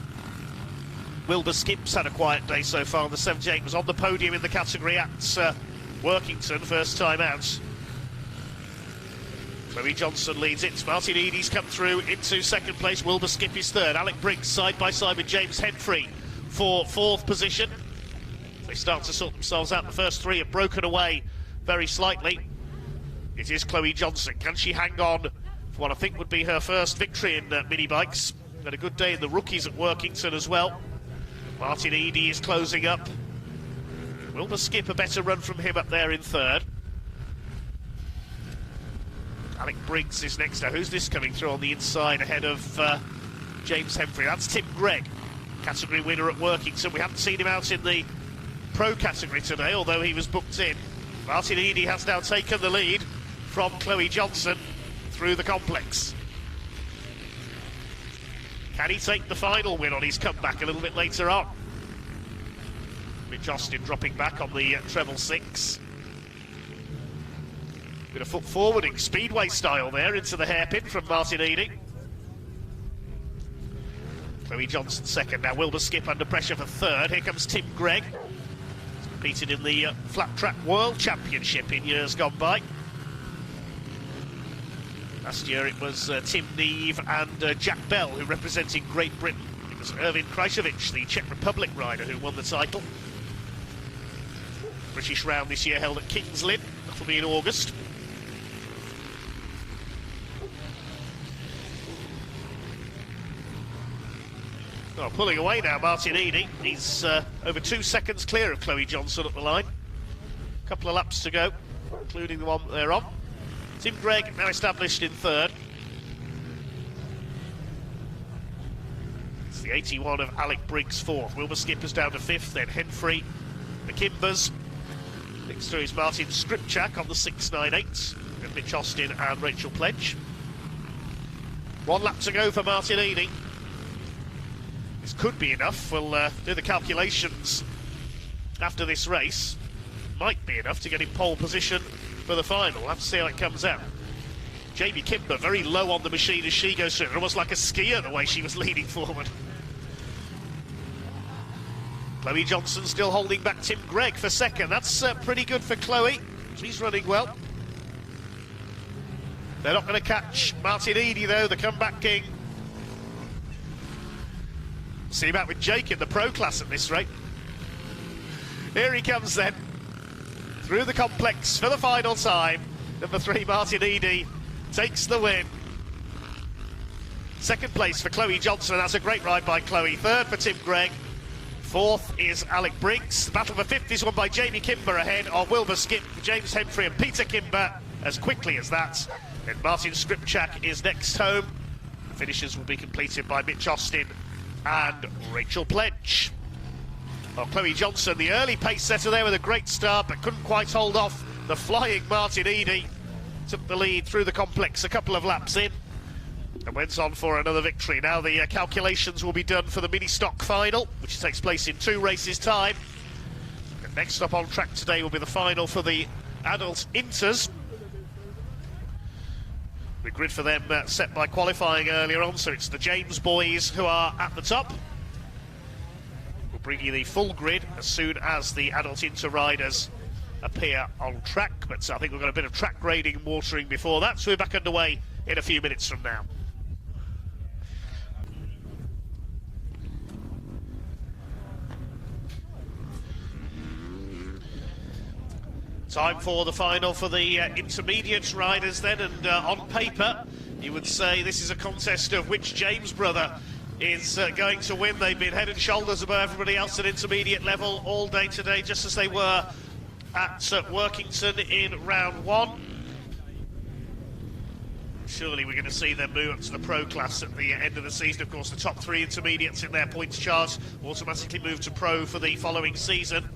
Wilbur Skip's had a quiet day so far. The 78 was on the podium in the category at Workington, first time out. Chloe Johnson leads it. Martin Eady's come through into second place. Wilbur Skip is third. Alec Briggs side by side with James Henfrey for fourth position. They start to sort themselves out. The first 3 have broken away very slightly. It is Chloe Johnson. Can she hang on for what I think would be her first victory in mini bikes? Had a good day in the rookies at Workington as well. Martin Eady is closing up. Wilbur Skip a better run from him up there in third. Alec Briggs is next now. Who's this coming through on the inside ahead of James Henfrey? That's Tim Gregg, category winner at Workington. We haven't seen him out in the pro category today, although he was booked in. Martin Eady has now taken the lead from Chloe Johnson through the complex. Can he take the final win on his comeback a little bit later on? Mitch Austin dropping back on the treble 6. Bit of foot forwarding, speedway style there into the hairpin from Martin Eady. Chloe Johnson second. Now Wilbur Skip under pressure for third. Here comes Tim Gregg. He's competed in the Flat Track World Championship in years gone by. Last year it was Tim Neve and Jack Bell who represented Great Britain. It was Erwin Krajcevic, the Czech Republic rider, who won the title. British round this year held at Kings Lynn. That'll be in August. Well, pulling away now, Martin Eadie. He's over 2 seconds clear of Chloe Johnson at the line. A couple of laps to go, including the one they're on. Tim Gregg now established in third. It's the 81 of Alec Briggs fourth. Wilbur Skipper's down to fifth, then Henfrey, the Kimbers. Next through is Martin Skripczak on the 698, and Mitch Austin and Rachel Pledge. 1 lap to go for Martin Eadie. This could be enough. We'll do the calculations after this race. Might be enough to get in pole position for the final. We'll have to see how it comes out. Jamie Kimber very low on the machine as she goes through. Almost like a skier the way she was leaning forward. Chloe Johnson still holding back Tim Gregg for second. That's pretty good for Chloe. She's running well. They're not going to catch Martin Eadie though, the comeback king. See him out with Jake in the pro class at this rate. Here he comes then. Through the complex for the final time. Number 3, Martin Eadie takes the win. Second place for Chloe Johnson. That's a great ride by Chloe. Third for Tim Gregg. Fourth is Alec Briggs. The battle for fifth is won by Jamie Kimber ahead of Wilbur Skip, James Henfrey and Peter Kimber as quickly as that. Then Martin Skripczak is next home. The finishes will be completed by Mitch Austin and Rachel Pledge. Well, Chloe Johnson, the early pace setter there with a great start, but couldn't quite hold off the flying Martin Eadie. Took the lead through the complex a couple of laps in and went on for another victory. Now the calculations will be done for the mini stock final, which takes place in 2 races' time. And next up on track today will be the final for the adult inters. The grid for them set by qualifying earlier on, so it's the James boys who are at the top. We'll bring you the full grid as soon as the adult inter riders appear on track, but I think we've got a bit of track grading and watering before that, so we're back underway in a few minutes from now. Time for the final for the intermediate riders then, and on paper you would say this is a contest of which James brother is going to win. They've been head and shoulders above everybody else at intermediate level all day today, just as they were at Workington in round 1. Surely we're going to see them move up to the pro class at the end of the season. Of course, the top 3 intermediates in their points chart automatically move to pro for the following season.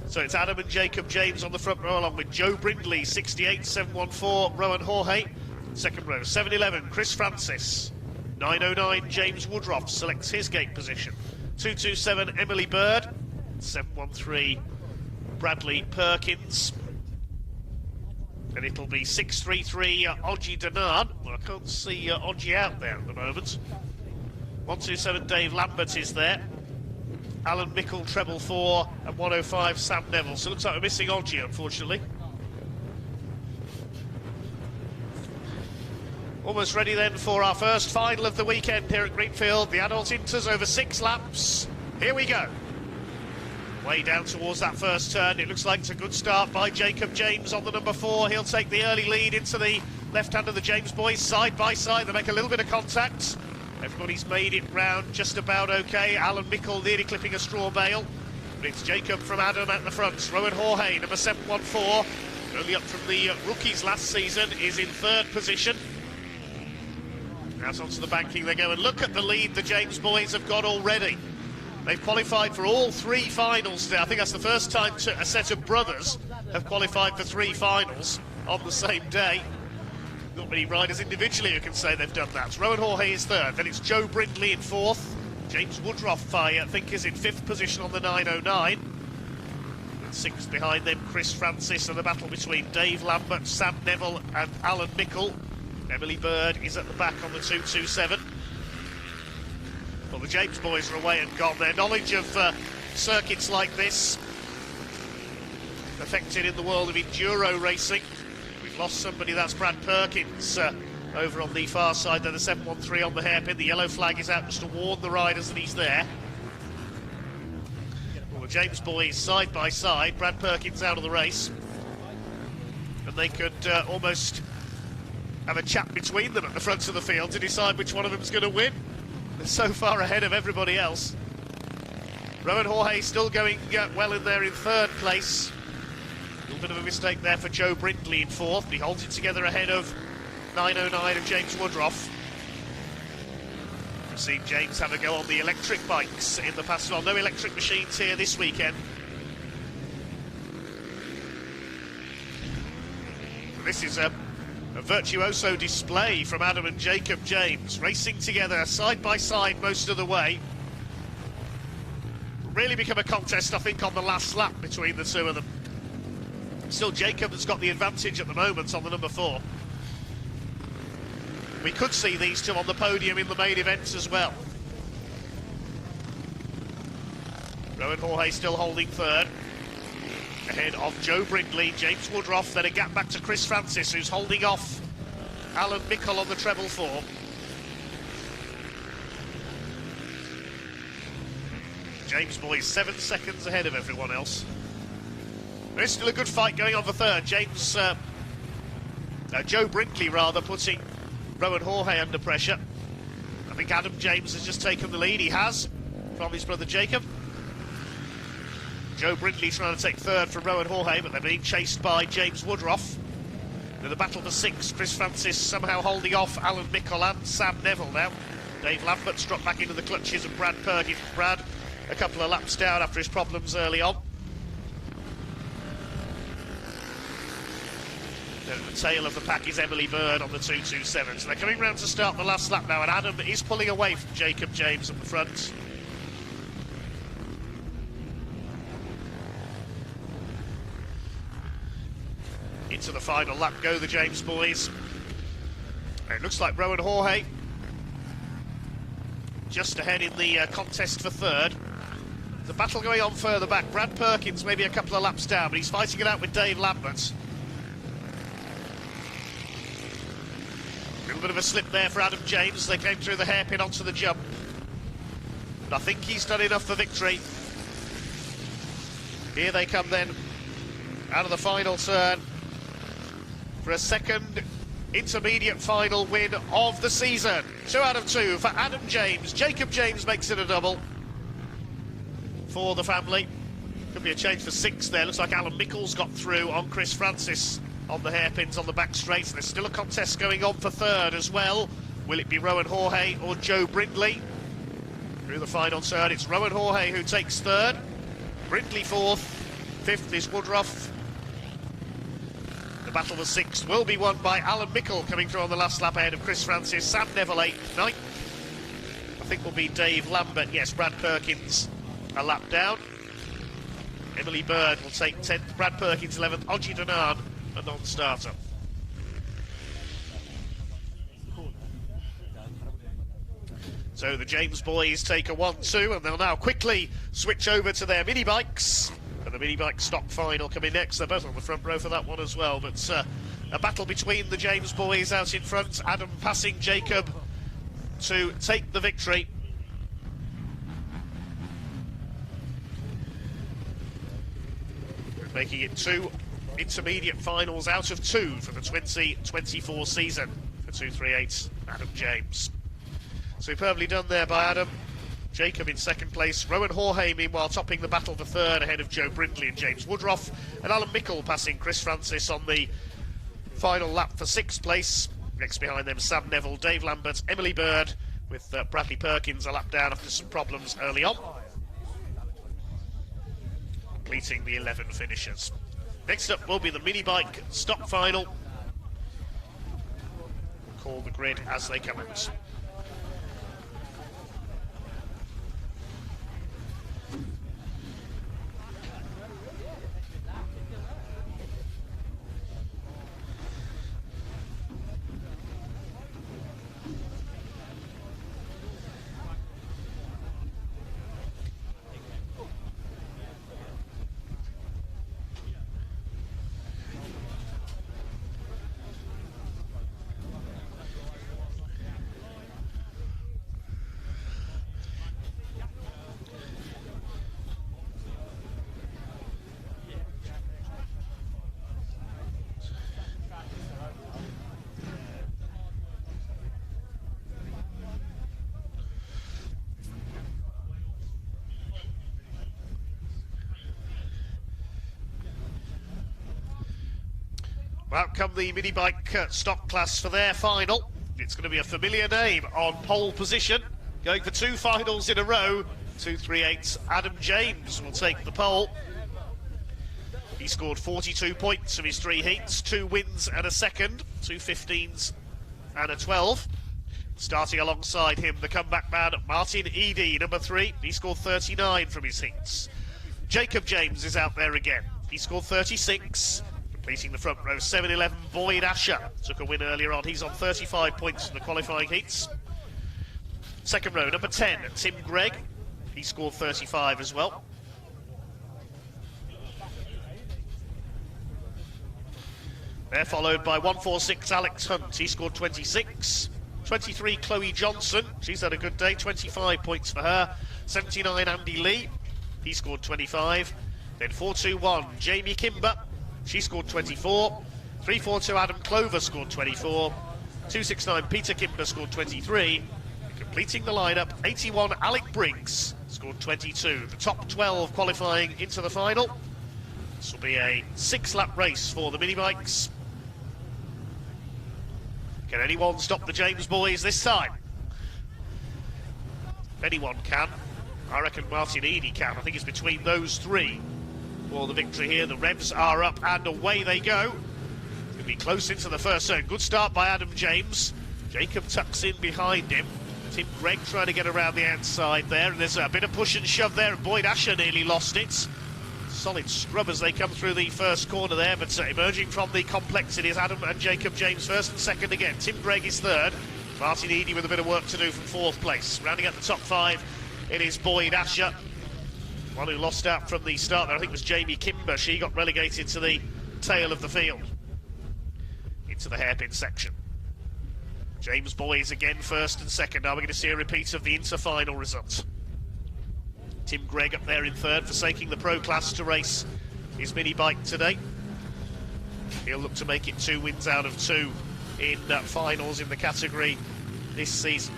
So it's Adam and Jacob James on the front row, along with Joe Brindley, 68, 714, Rowan Jorge. Second row, 711, Chris Francis. 909, James Woodruff selects his gate position. 227, Emily Bird. 713, Bradley Perkins. And it'll be 633, Odgie Denard. Well, I can't see Odgie out there at the moment. 127, Dave Lambert is there. Alan Mickle, treble 4, and 105, Sam Neville. So it looks like we're missing Odgie, unfortunately. Almost ready then for our first final of the weekend here at Greenfield. The adult inters over 6 laps. Here we go. Way down towards that first turn. It looks like it's a good start by Jacob James on the number 4. He'll take the early lead into the left hand of the James boys, side by side. They make a little bit of contact. Everybody's made it round just about okay. Alan Mickle nearly clipping a straw bale. But it's Jacob from Adam at the front. Rowan Jorge, number 714, only up from the rookies last season, is in 3rd position. Out onto the banking they go, and look at the lead the James boys have got already. They've qualified for all 3 finals today. I think that's the first time a set of brothers have qualified for 3 finals on the same day. Not many riders individually who can say they've done that. Rowan Jorge is 3rd, then it's Joe Brindley in 4th. James Woodruff, I think, is in 5th position on the 909. And 6th behind them, Chris Francis, and the battle between Dave Lambert, Sam Neville and Alan Mickle. Emily Bird is at the back on the 227. Well, the James boys are away and gone. Their knowledge of circuits like this, affected in the world of enduro racing. We've lost somebody, that's Brad Perkins, Over on the far side, then the 713 on the hairpin. The yellow flag is out just to warn the riders that he's there. Well, the James boys side by side. Brad Perkins out of the race. And they could almost have a chat between them at the front of the field to decide which one of them is going to win. They're so far ahead of everybody else. Rowan Jorge still going well in there in third place. A little bit of a mistake there for Joe Brindley in fourth. He holds it together ahead of 909 of James Woodruff. We've seen James have a go on the electric bikes in the past. Well, no electric machines here this weekend. This is a virtuoso display from Adam and Jacob James, racing together side by side most of the way. Really become a contest, I think, on the last lap between the two of them. Still, Jacob has got the advantage at the moment on the number 4. We could see these two on the podium in the main events as well. Rowan Jorge still holding third, ahead of Joe Brindley, James Woodruff, then a gap back to Chris Francis, who's holding off Alan Mickle on the treble 4. James boys 7 seconds ahead of everyone else. There's still a good fight going on for third. Joe Brindley rather putting Rowan Jorge under pressure. I think Adam James has just taken the lead. He has, from his brother Jacob. Joe Brindley trying to take third from Rowan Jorge, but they're being chased by James Woodruff. In the battle for 6, Chris Francis somehow holding off Alan Mickle and Sam Neville now. Dave Lambert's dropped back into the clutches of Brad Perkins. Brad, a couple of laps down after his problems early on. The tail of the pack is Emily Bird on the 227. So they're coming round to start the last lap now, and Adam is pulling away from Jacob James at the front. Into the final lap go the James boys. It looks like Rowan Jorge just ahead in the contest for third. The battle going on further back. Brad Perkins maybe a couple of laps down, but he's fighting it out with Dave Lambert. A little bit of a slip there for Adam James. They came through the hairpin onto the jump. But I think he's done enough for victory. Here they come then, out of the final turn, for a second intermediate final win of the season. 2 out of 2 for Adam James. Jacob James makes it a double for the family. Could be a change for 6 there. Looks like Alan Mickle's got through on Chris Francis on the hairpins on the back straight. There's still a contest going on for third as well. Will it be Rowan Jorge or Joe Brindley? Through the final turn, it's Rowan Jorge who takes third, Brindley 4th, 5th is Woodruff. The battle for 6th will be won by Alan Mickle coming through on the last lap ahead of Chris Francis. Sam Neville 8th, 9th. I think will be Dave Lambert. Yes, Brad Perkins a lap down. Emily Bird will take 10th, Brad Perkins 11th, Oji Donan a non-starter. So the James boys take a 1-2 and they'll now quickly switch over to their mini bikes. And the mini bike stock final coming next. They're both on the front row for that one as well. But a battle between the James boys out in front. Adam passing Jacob to take the victory. Making it 2 intermediate finals out of 2 for the 2024 season for 238 Adam James. Superbly done there by Adam. Jacob in 2nd place. Rowan Jorge, meanwhile, topping the battle for 3rd ahead of Joe Brindley and James Woodruff. And Alan Mickle passing Chris Francis on the final lap for 6th place. Next behind them, Sam Neville, Dave Lambert, Emily Bird, with Bradley Perkins a lap down after some problems early on. Completing the 11 finishers. Next up will be the mini bike stock final. Call the grid as they come out. Out come the mini bike stock class for their final. It's going to be a familiar name on pole position. Going for 2 finals in a row. 238's Adam James will take the pole. He scored 42 points from his 3 heats, 2 wins and a second, 2 15s and a 12. Starting alongside him, the comeback man, Martin Eady, number 3. He scored 39 from his heats. Jacob James is out there again. He scored 36. Completing the front row, 7-11, Boyd Asher took a win earlier on. He's on 35 points in the qualifying heats. Second row, number 10, Tim Gregg. He scored 35 as well. They're followed by 146, Alex Hunt. He scored 26. 23, Chloe Johnson. She's had a good day, 25 points for her. 79, Andy Lee. He scored 25. Then 421, Jamie Kimber. She scored 24. 342, Adam Clover scored 24. 269, Peter Kimber scored 23. Completing the lineup, 81, Alec Briggs scored 22. The top 12 qualifying into the final. This will be a 6-lap race for the mini bikes. Can anyone stop the James boys this time? If anyone can, I reckon Martin Eady can. I think it's between those 3 for the victory here. The revs are up and away they go. It's going to be close into the first zone. Good start by Adam James. Jacob tucks in behind him. Tim Gregg trying to get around the outside there, and there's a bit of push and shove there, and Boyd Asher nearly lost it. Solid scrub as they come through the first corner there, but emerging from the complexity is Adam and Jacob James first and second again. Tim Gregg is third. Martin Eady with a bit of work to do from 4th place. Rounding out the top 5, it is Boyd Asher. One who lost out from the start there, I think, was Jamie Kimber. She got relegated to the tail of the field, into the hairpin section. James boys again first and second. Now we're going to see a repeat of the inter-final result. Tim Gregg up there in third, forsaking the pro class to race his mini bike today. He'll look to make it 2 wins out of 2 in finals in the category this season.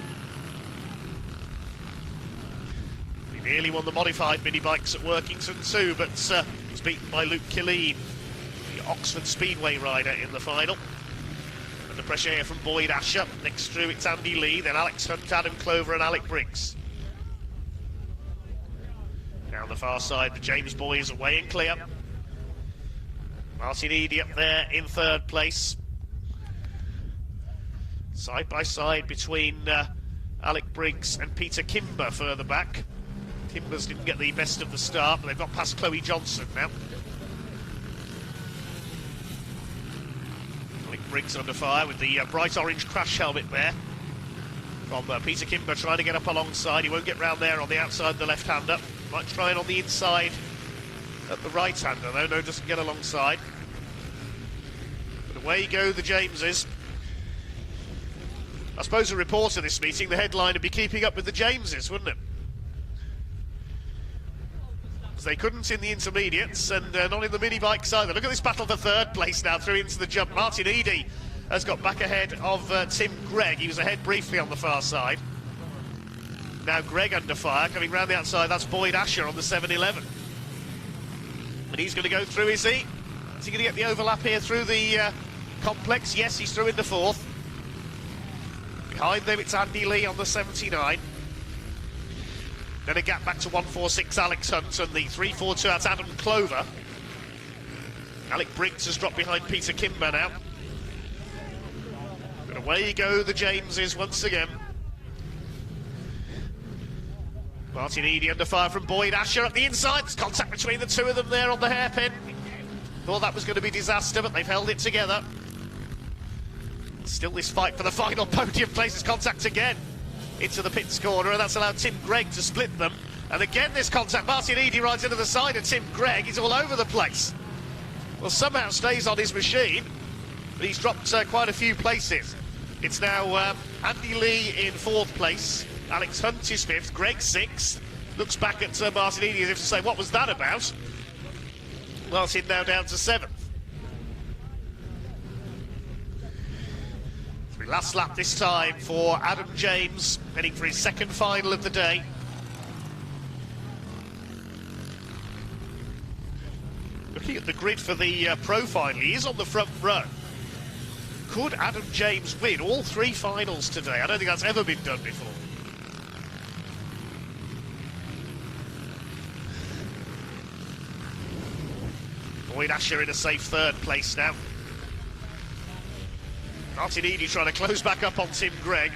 He nearly won the modified mini bikes at Workington too, but was beaten by Luke Killeen, the Oxford Speedway rider, in the final. The pressure here from Boyd Asher. Next through it's Andy Lee, then Alex Hunt, Adam Clover and Alec Briggs. Down the far side, the James boys away and clear. Martin Eady up there in 3rd place. Side by side between Alec Briggs and Peter Kimber further back. Kimbers didn't get the best of the start, but they've got past Chloe Johnson now. Briggs under fire with the bright orange crash helmet there from Peter Kimber, trying to get up alongside. He won't get round there on the outside of the left-hander. Might try it on the inside at the right-hander though. No, doesn't get alongside. But away go the Jameses. I suppose a report of this meeting, the headline would be keeping up with the Jameses, wouldn't it? As they couldn't in the intermediates and not in the mini bikes either. Look at this battle for 3rd place now through into the jump. Martin Eady has got back ahead of Tim Gregg. He was ahead briefly on the far side. Now Gregg under fire, coming round the outside. That's Boyd Asher on the 7-11. And he's going to go through, is he? Is he going to get the overlap here through the complex? Yes, he's through into 4th. Behind them it's Andy Lee on the 79. Then a gap back to 146, Alex Hunt, and the 342, that's Adam Clover. Alec Briggs has dropped behind Peter Kimber now. But away go the Jameses once again. Martin Eady under fire from Boyd Asher up the inside. There's contact between the 2 of them there on the hairpin. Thought that was going to be disaster, but they've held it together. Still this fight for the final podium place. Is contact again into the pits corner, and that's allowed Tim Gregg to split them. And again this contact, Martin Eady rides into the side of Tim Gregg. He's all over the place. Well, somehow stays on his machine, but he's dropped quite a few places. It's now Andy Lee in 4th place, Alex Hunt is 5th, Gregg 6th. Looks back at Martin Eady as if to say, what was that about? Martin now down to 7th. Last lap this time for Adam James, heading for his 2nd final of the day. Looking at the grid for the pro final, he is on the front row. Could Adam James win all 3 finals today? I don't think that's ever been done before. Boyd Asher in a safe 3rd place now. Martin Eady trying to close back up on Tim Gregg.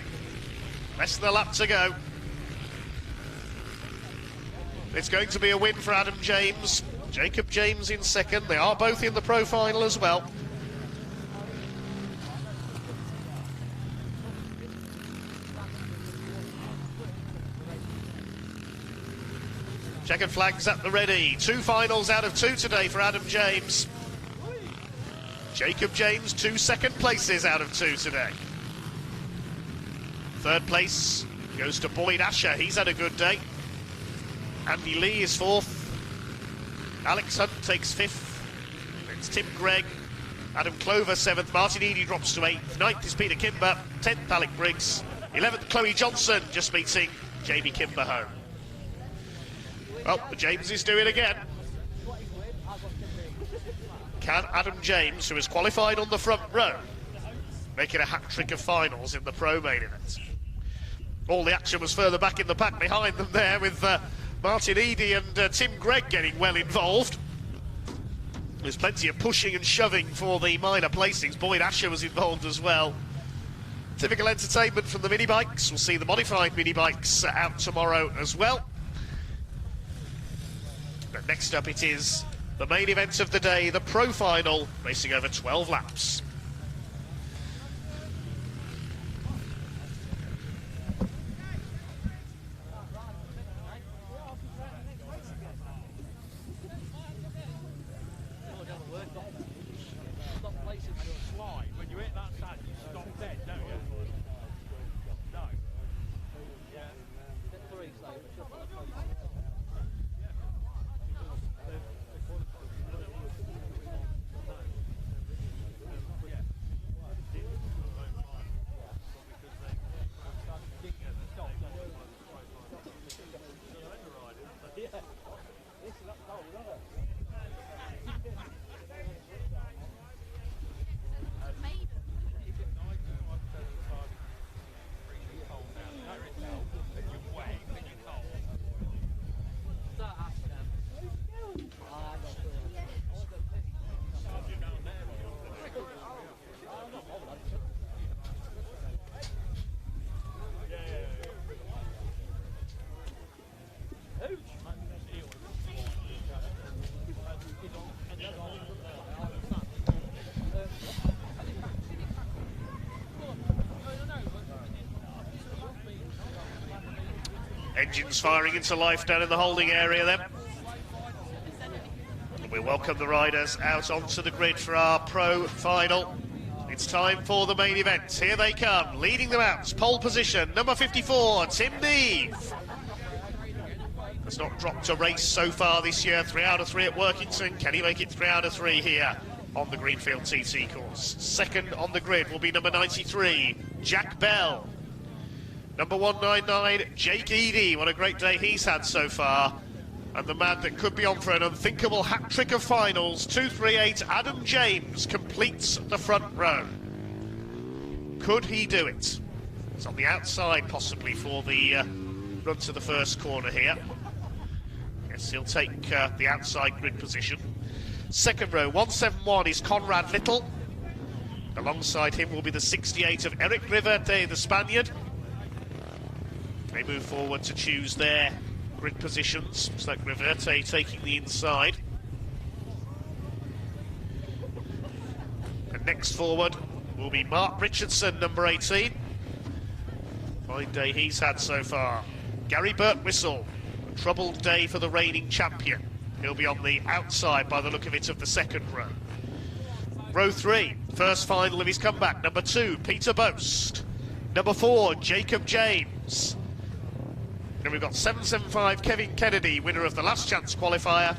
Less than a lap to go. It's going to be a win for Adam James. Jacob James in 2nd. They are both in the pro final as well. Checkered flags at the ready. 2 finals out of 2 today for Adam James. Jacob James, 2 second places out of 2 today. 3rd place goes to Boyd Asher. He's had a good day. Andy Lee is 4th. Alex Hunt takes 5th. It's Tim Gregg. Adam Clover 7th. Martin Eady drops to 8th. 9th is Peter Kimber. 10th, Alec Briggs. 11th, Chloe Johnson, just meeting Jamie Kimber home. Well, James is doing it again. Can Adam James, who has qualified on the front row, make it a hat-trick of finals in the pro main event? All the action was further back in the pack behind them there, with Martin Eady and Tim Gregg getting well involved. There's plenty of pushing and shoving for the minor placings. Boyd Asher was involved as well. Typical entertainment from the mini bikes. We'll see the modified mini bikes out tomorrow as well. But next up it is the main event of the day, the pro final, racing over 12 laps. Engines firing into life down in the holding area then. We welcome the riders out onto the grid for our pro final. It's time for the main event. Here they come, leading them out. Pole position, number 54, Tim Neve. Has not dropped a race so far this year. 3 out of 3 at Workington. Can he make it 3 out of 3 here on the Greenfield TT course? 2nd on the grid will be number 93, Jack Bell. Number 199, Jake Eady. What a great day he's had so far. And the man that could be on for an unthinkable hat-trick of finals, 238, Adam James, completes the front row. Could he do it? It's on the outside, possibly, for the run to the first corner here. Yes, he'll take the outside grid position. 2nd row, 171 is Conrad Little. Alongside him will be the 68 of Eric Riverte, the Spaniard. They move forward to choose their grid positions. Looks like Riverte taking the inside. And next forward will be Mark Richardson, number 18. Fine day he's had so far. Gary Birtwistle, a troubled day for the reigning champion. He'll be on the outside by the look of it of the 2nd row. Row 3, first final of his comeback, number 2, Peter Boast. Number 4, Jacob James. Then we've got 775 Kevin Kennedy, winner of the last chance qualifier.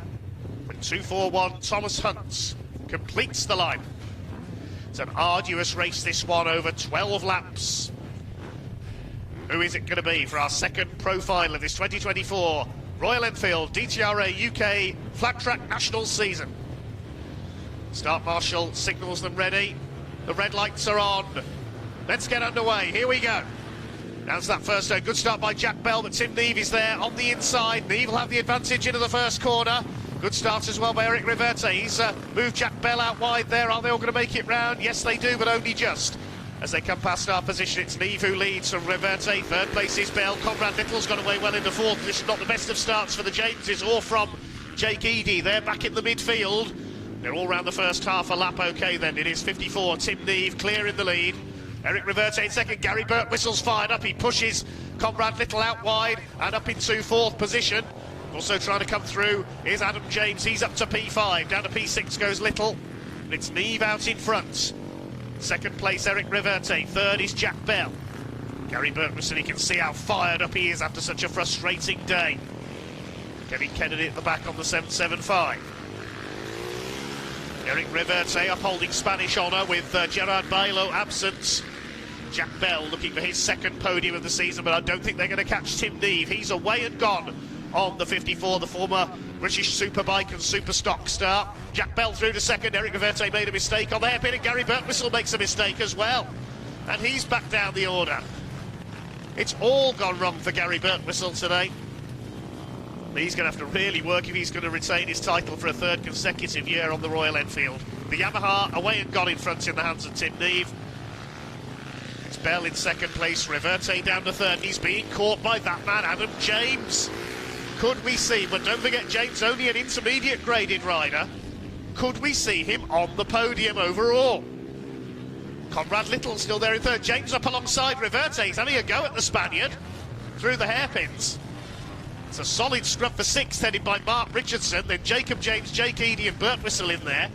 And 241 Thomas Hunt completes the line. It's an arduous race, this one, over 12 laps. Who is it going to be for our 2nd pro final of this 2024 Royal Enfield DTRA UK Flat Track National season? Start Marshal signals them ready. The red lights are on. Let's get underway. Here we go. That's that first turn. Good start by Jack Bell, but Tim Neve is there on the inside. Neve will have the advantage into the first corner. Good start as well by Eric Reverte. He's moved Jack Bell out wide there. Are they all going to make it round? Yes, they do, but only just. As they come past our position, it's Neve who leads from Reverte. Third place is Bell. Conrad Little's got away well into fourth position. Not the best of starts for the Jameses or from Jake Eady. They're back in the midfield. They're all round the first half a lap okay then. It is 54. Tim Neve clear in the lead. Eric Reverte in second. Gary Birtwhistle's fired up. He pushes Conrad Little out wide and up into fourth position. Also trying to come through is Adam James. He's up to P5. Down to P6 goes Little. And it's Neve out in front. Second place, Eric Reverte. Third is Jack Bell. Gary Birtwhistle, he can see how fired up he is after such a frustrating day. Kevin Kennedy at the back on the 775. Eric Reverte upholding Spanish honour with Gerard Bailo absent. Jack Bell looking for his second podium of the season, but I don't think they're going to catch Tim Neve. He's away and gone on the 54, the former British Superbike and Superstock star. Jack Bell through to second. Eric Reverte made a mistake on the hairpin, and Gary Birtwhistle makes a mistake as well. And he's back down the order. It's all gone wrong for Gary Birtwhistle today. He's going to have to really work if he's going to retain his title for a third consecutive year on the Royal Enfield. The Yamaha away and gone in front in the hands of Tim Neve. It's Bell in second place, Reverte down to third. He's being caught by that man, Adam James. Could we see, but don't forget James only an intermediate graded rider, could we see him on the podium overall? Conrad Little still there in third. James up alongside Reverte. He's having a go at the Spaniard through the hairpins. It's a solid scrub for sixth, headed by Mark Richardson. Then Jacob James, Jake Eady and Birtwhistle in there.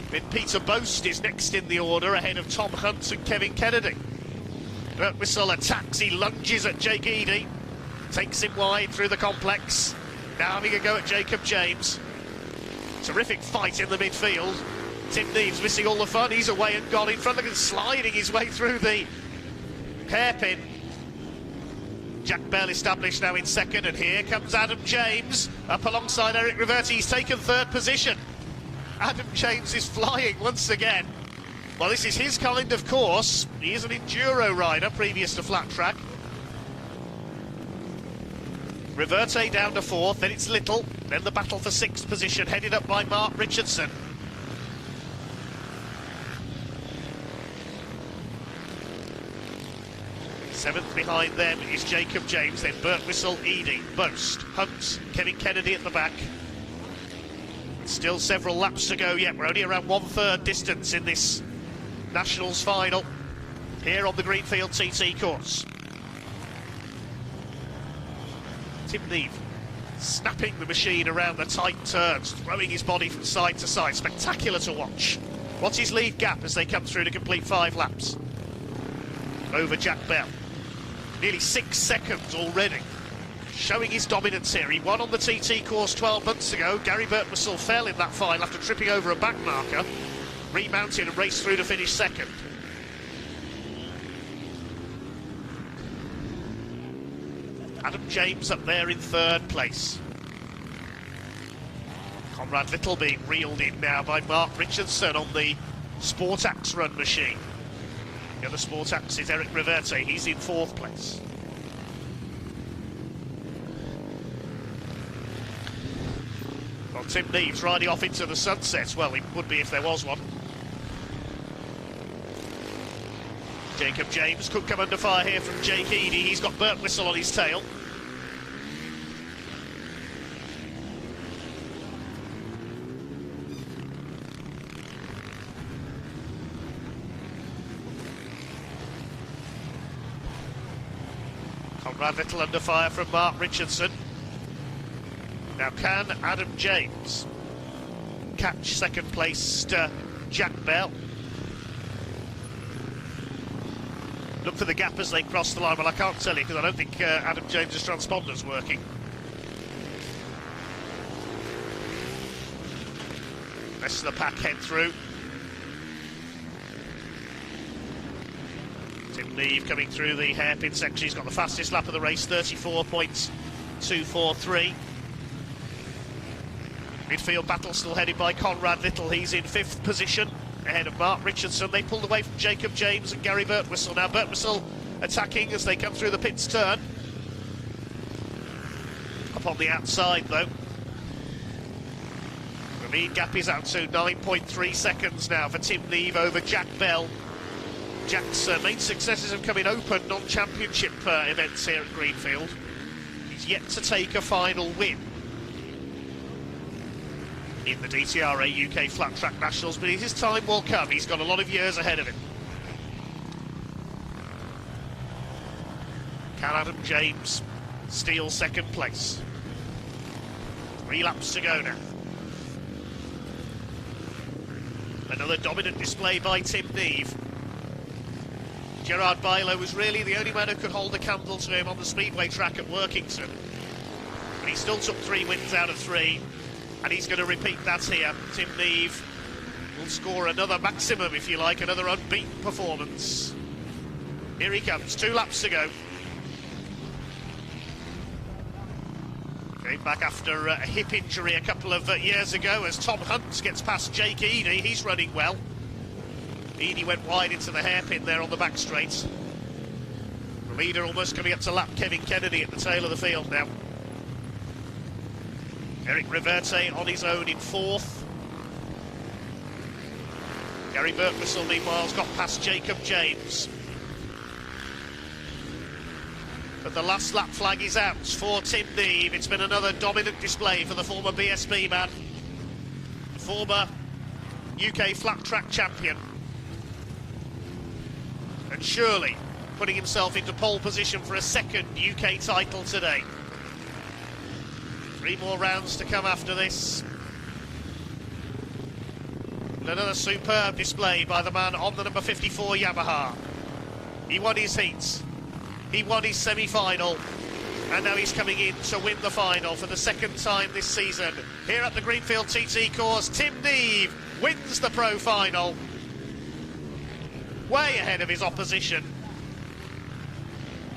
Then Peter Boast is next in the order, ahead of Tom Hunt and Kevin Kennedy. Birtwhistle attacks, he lunges at Jake Eady. Takes him wide through the complex. Now having a go at Jacob James. Terrific fight in the midfield. Tim Neve's missing all the fun. He's away and gone in front of him, sliding his way through the hairpin. Jack Bell established now in second, and here comes Adam James up alongside Eric Reverte. He's taken third position. Adam James is flying once again. Well, this is his kind of course. He is an enduro rider previous to flat track. Reverte down to fourth, then it's Little, then the battle for sixth position, headed up by Mark Richardson. Seventh behind them is Jacob James, then Birtwhistle, Eady, Boast, Hunt, Kevin Kennedy at the back. Still several laps to go yet. We're only around 1/3 distance in this Nationals final here on the Greenfield TT course. Tim Neve snapping the machine around the tight turns, throwing his body from side to side. Spectacular to watch. What's his lead gap as they come through to complete 5 laps? Over Jack Bell. Nearly 6 seconds already. Showing his dominance here. He won on the TT course 12 months ago. Gary Birtwhistle fell in that final after tripping over a back marker. Remounted and raced through to finish second. Adam James up there in third place. Conrad Little being reeled in now by Mark Richardson on the Sportax run machine. The other Sportax is Eric Reverte. He's in fourth place. Well, Tim Neve's riding off into the sunset. Well, he would be if there was one. Jacob James could come under fire here from Jake Eady. He's got Birtwhistle on his tail. Conrad Little under fire from Mark Richardson. Now can Adam James catch second place Jack Bell? Look for the gap as they cross the line. Well, I can't tell you because I don't think Adam James's transponder's working. Rest of the pack head through. Tim Neve coming through the hairpin section. He's got the fastest lap of the race, 34.243. Midfield battle still headed by Conrad Little. He's in fifth position. ahead of Mark Richardson. They pulled away from Jacob James and Gary Birtwistle. Now Birtwistle attacking as they come through the pits turn. Up on the outside though. The lead gap is out to 9.3 seconds now for Tim Neve over Jack Bell. Jack's main successes have come in open non-championship events here at Greenfield. He's yet to take a final win in the DTRA UK Flat Track Nationals, but his time will come. He's got a lot of years ahead of him. Can Adam James steal second place? 3 laps to go now. Another dominant display by Tim Neve. Gerard Bilo was really the only man who could hold a candle to him on the speedway track at Workington. But he still took 3 wins out of 3, and he's going to repeat that here. Tim Neve will score another maximum, if you like, another unbeaten performance. Here he comes, 2 laps to go. Came back after a hip injury a couple of years ago as Tom Hunt gets past Jake Eady. He's running well. Eady went wide into the hairpin there on the back straight. The leader almost coming up to lap Kevin Kennedy at the tail of the field now. Eric Reverte on his own in 4th. Gary Birtwistle meanwhile has got past Jacob James. But the last lap flag is out for Tim Neve. It's been another dominant display for the former BSB man, the former UK flat track champion, and surely putting himself into pole position for a second UK title today. 3 more rounds to come after this. And another superb display by the man on the number 54 Yamaha. He won his heats, he won his semi-final, and now he's coming in to win the final for the 2nd time this season. Here at the Greenfield TT course, Tim Neve wins the Pro Final. Way ahead of his opposition.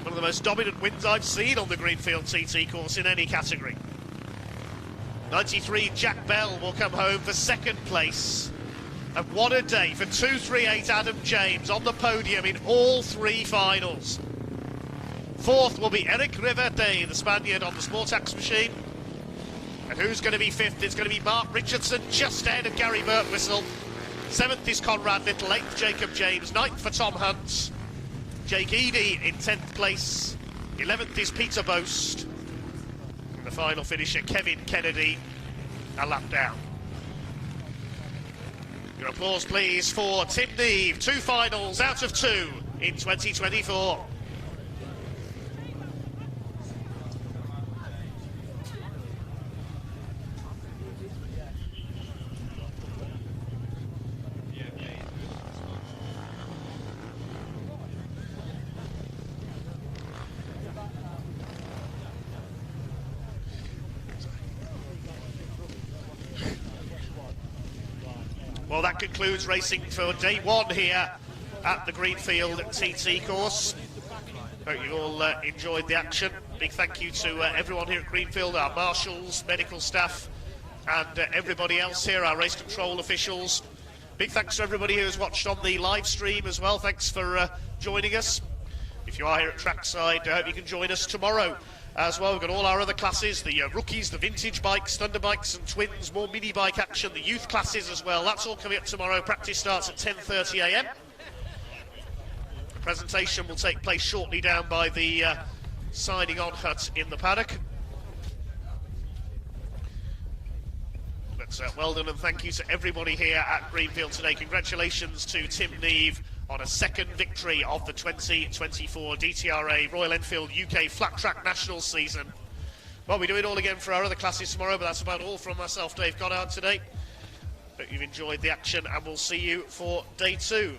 One of the most dominant wins I've seen on the Greenfield TT course in any category. 93 Jack Bell will come home for 2nd place. And what a day for 238 Adam James on the podium in all 3 finals. 4th will be Eric Reverte, the Spaniard on the Sportax machine. And who's going to be 5th? It's going to be Mark Richardson, just ahead of Gary Birtwistle. 7th is Conrad Little, 8th Jacob James, 9th for Tom Hunt. Jake Eady in 10th place, 11th is Peter Boast. And the final finisher, Kevin Kennedy, a lap down. Your applause please for Tim Neve, 2 finals out of 2 in 2024. Well, that concludes racing for day 1 here at the Greenfield TT course. Hope you all enjoyed the action. Big thank you to everyone here at Greenfield, our marshals, medical staff, and everybody else here, our race control officials. Big thanks to everybody who has watched on the live stream as well. Thanks for joining us. If you are here at trackside, I hope you can join us tomorrow as well. We've got all our other classes, the rookies, the vintage bikes, thunder bikes and twins, more mini bike action, the youth classes as well. That's all coming up tomorrow. Practice starts at 10:30 a.m. The presentation will take place shortly down by the signing on hut in the paddock. But well done and thank you to everybody here at Greenfield today. Congratulations to Tim Neve on a 2nd victory of the 2024 DTRA Royal Enfield UK Flat Track Nationals season. Well, we do it all again for our other classes tomorrow, but that's about all from myself, Dave Goddard, today. Hope you've enjoyed the action, and we'll see you for day 2.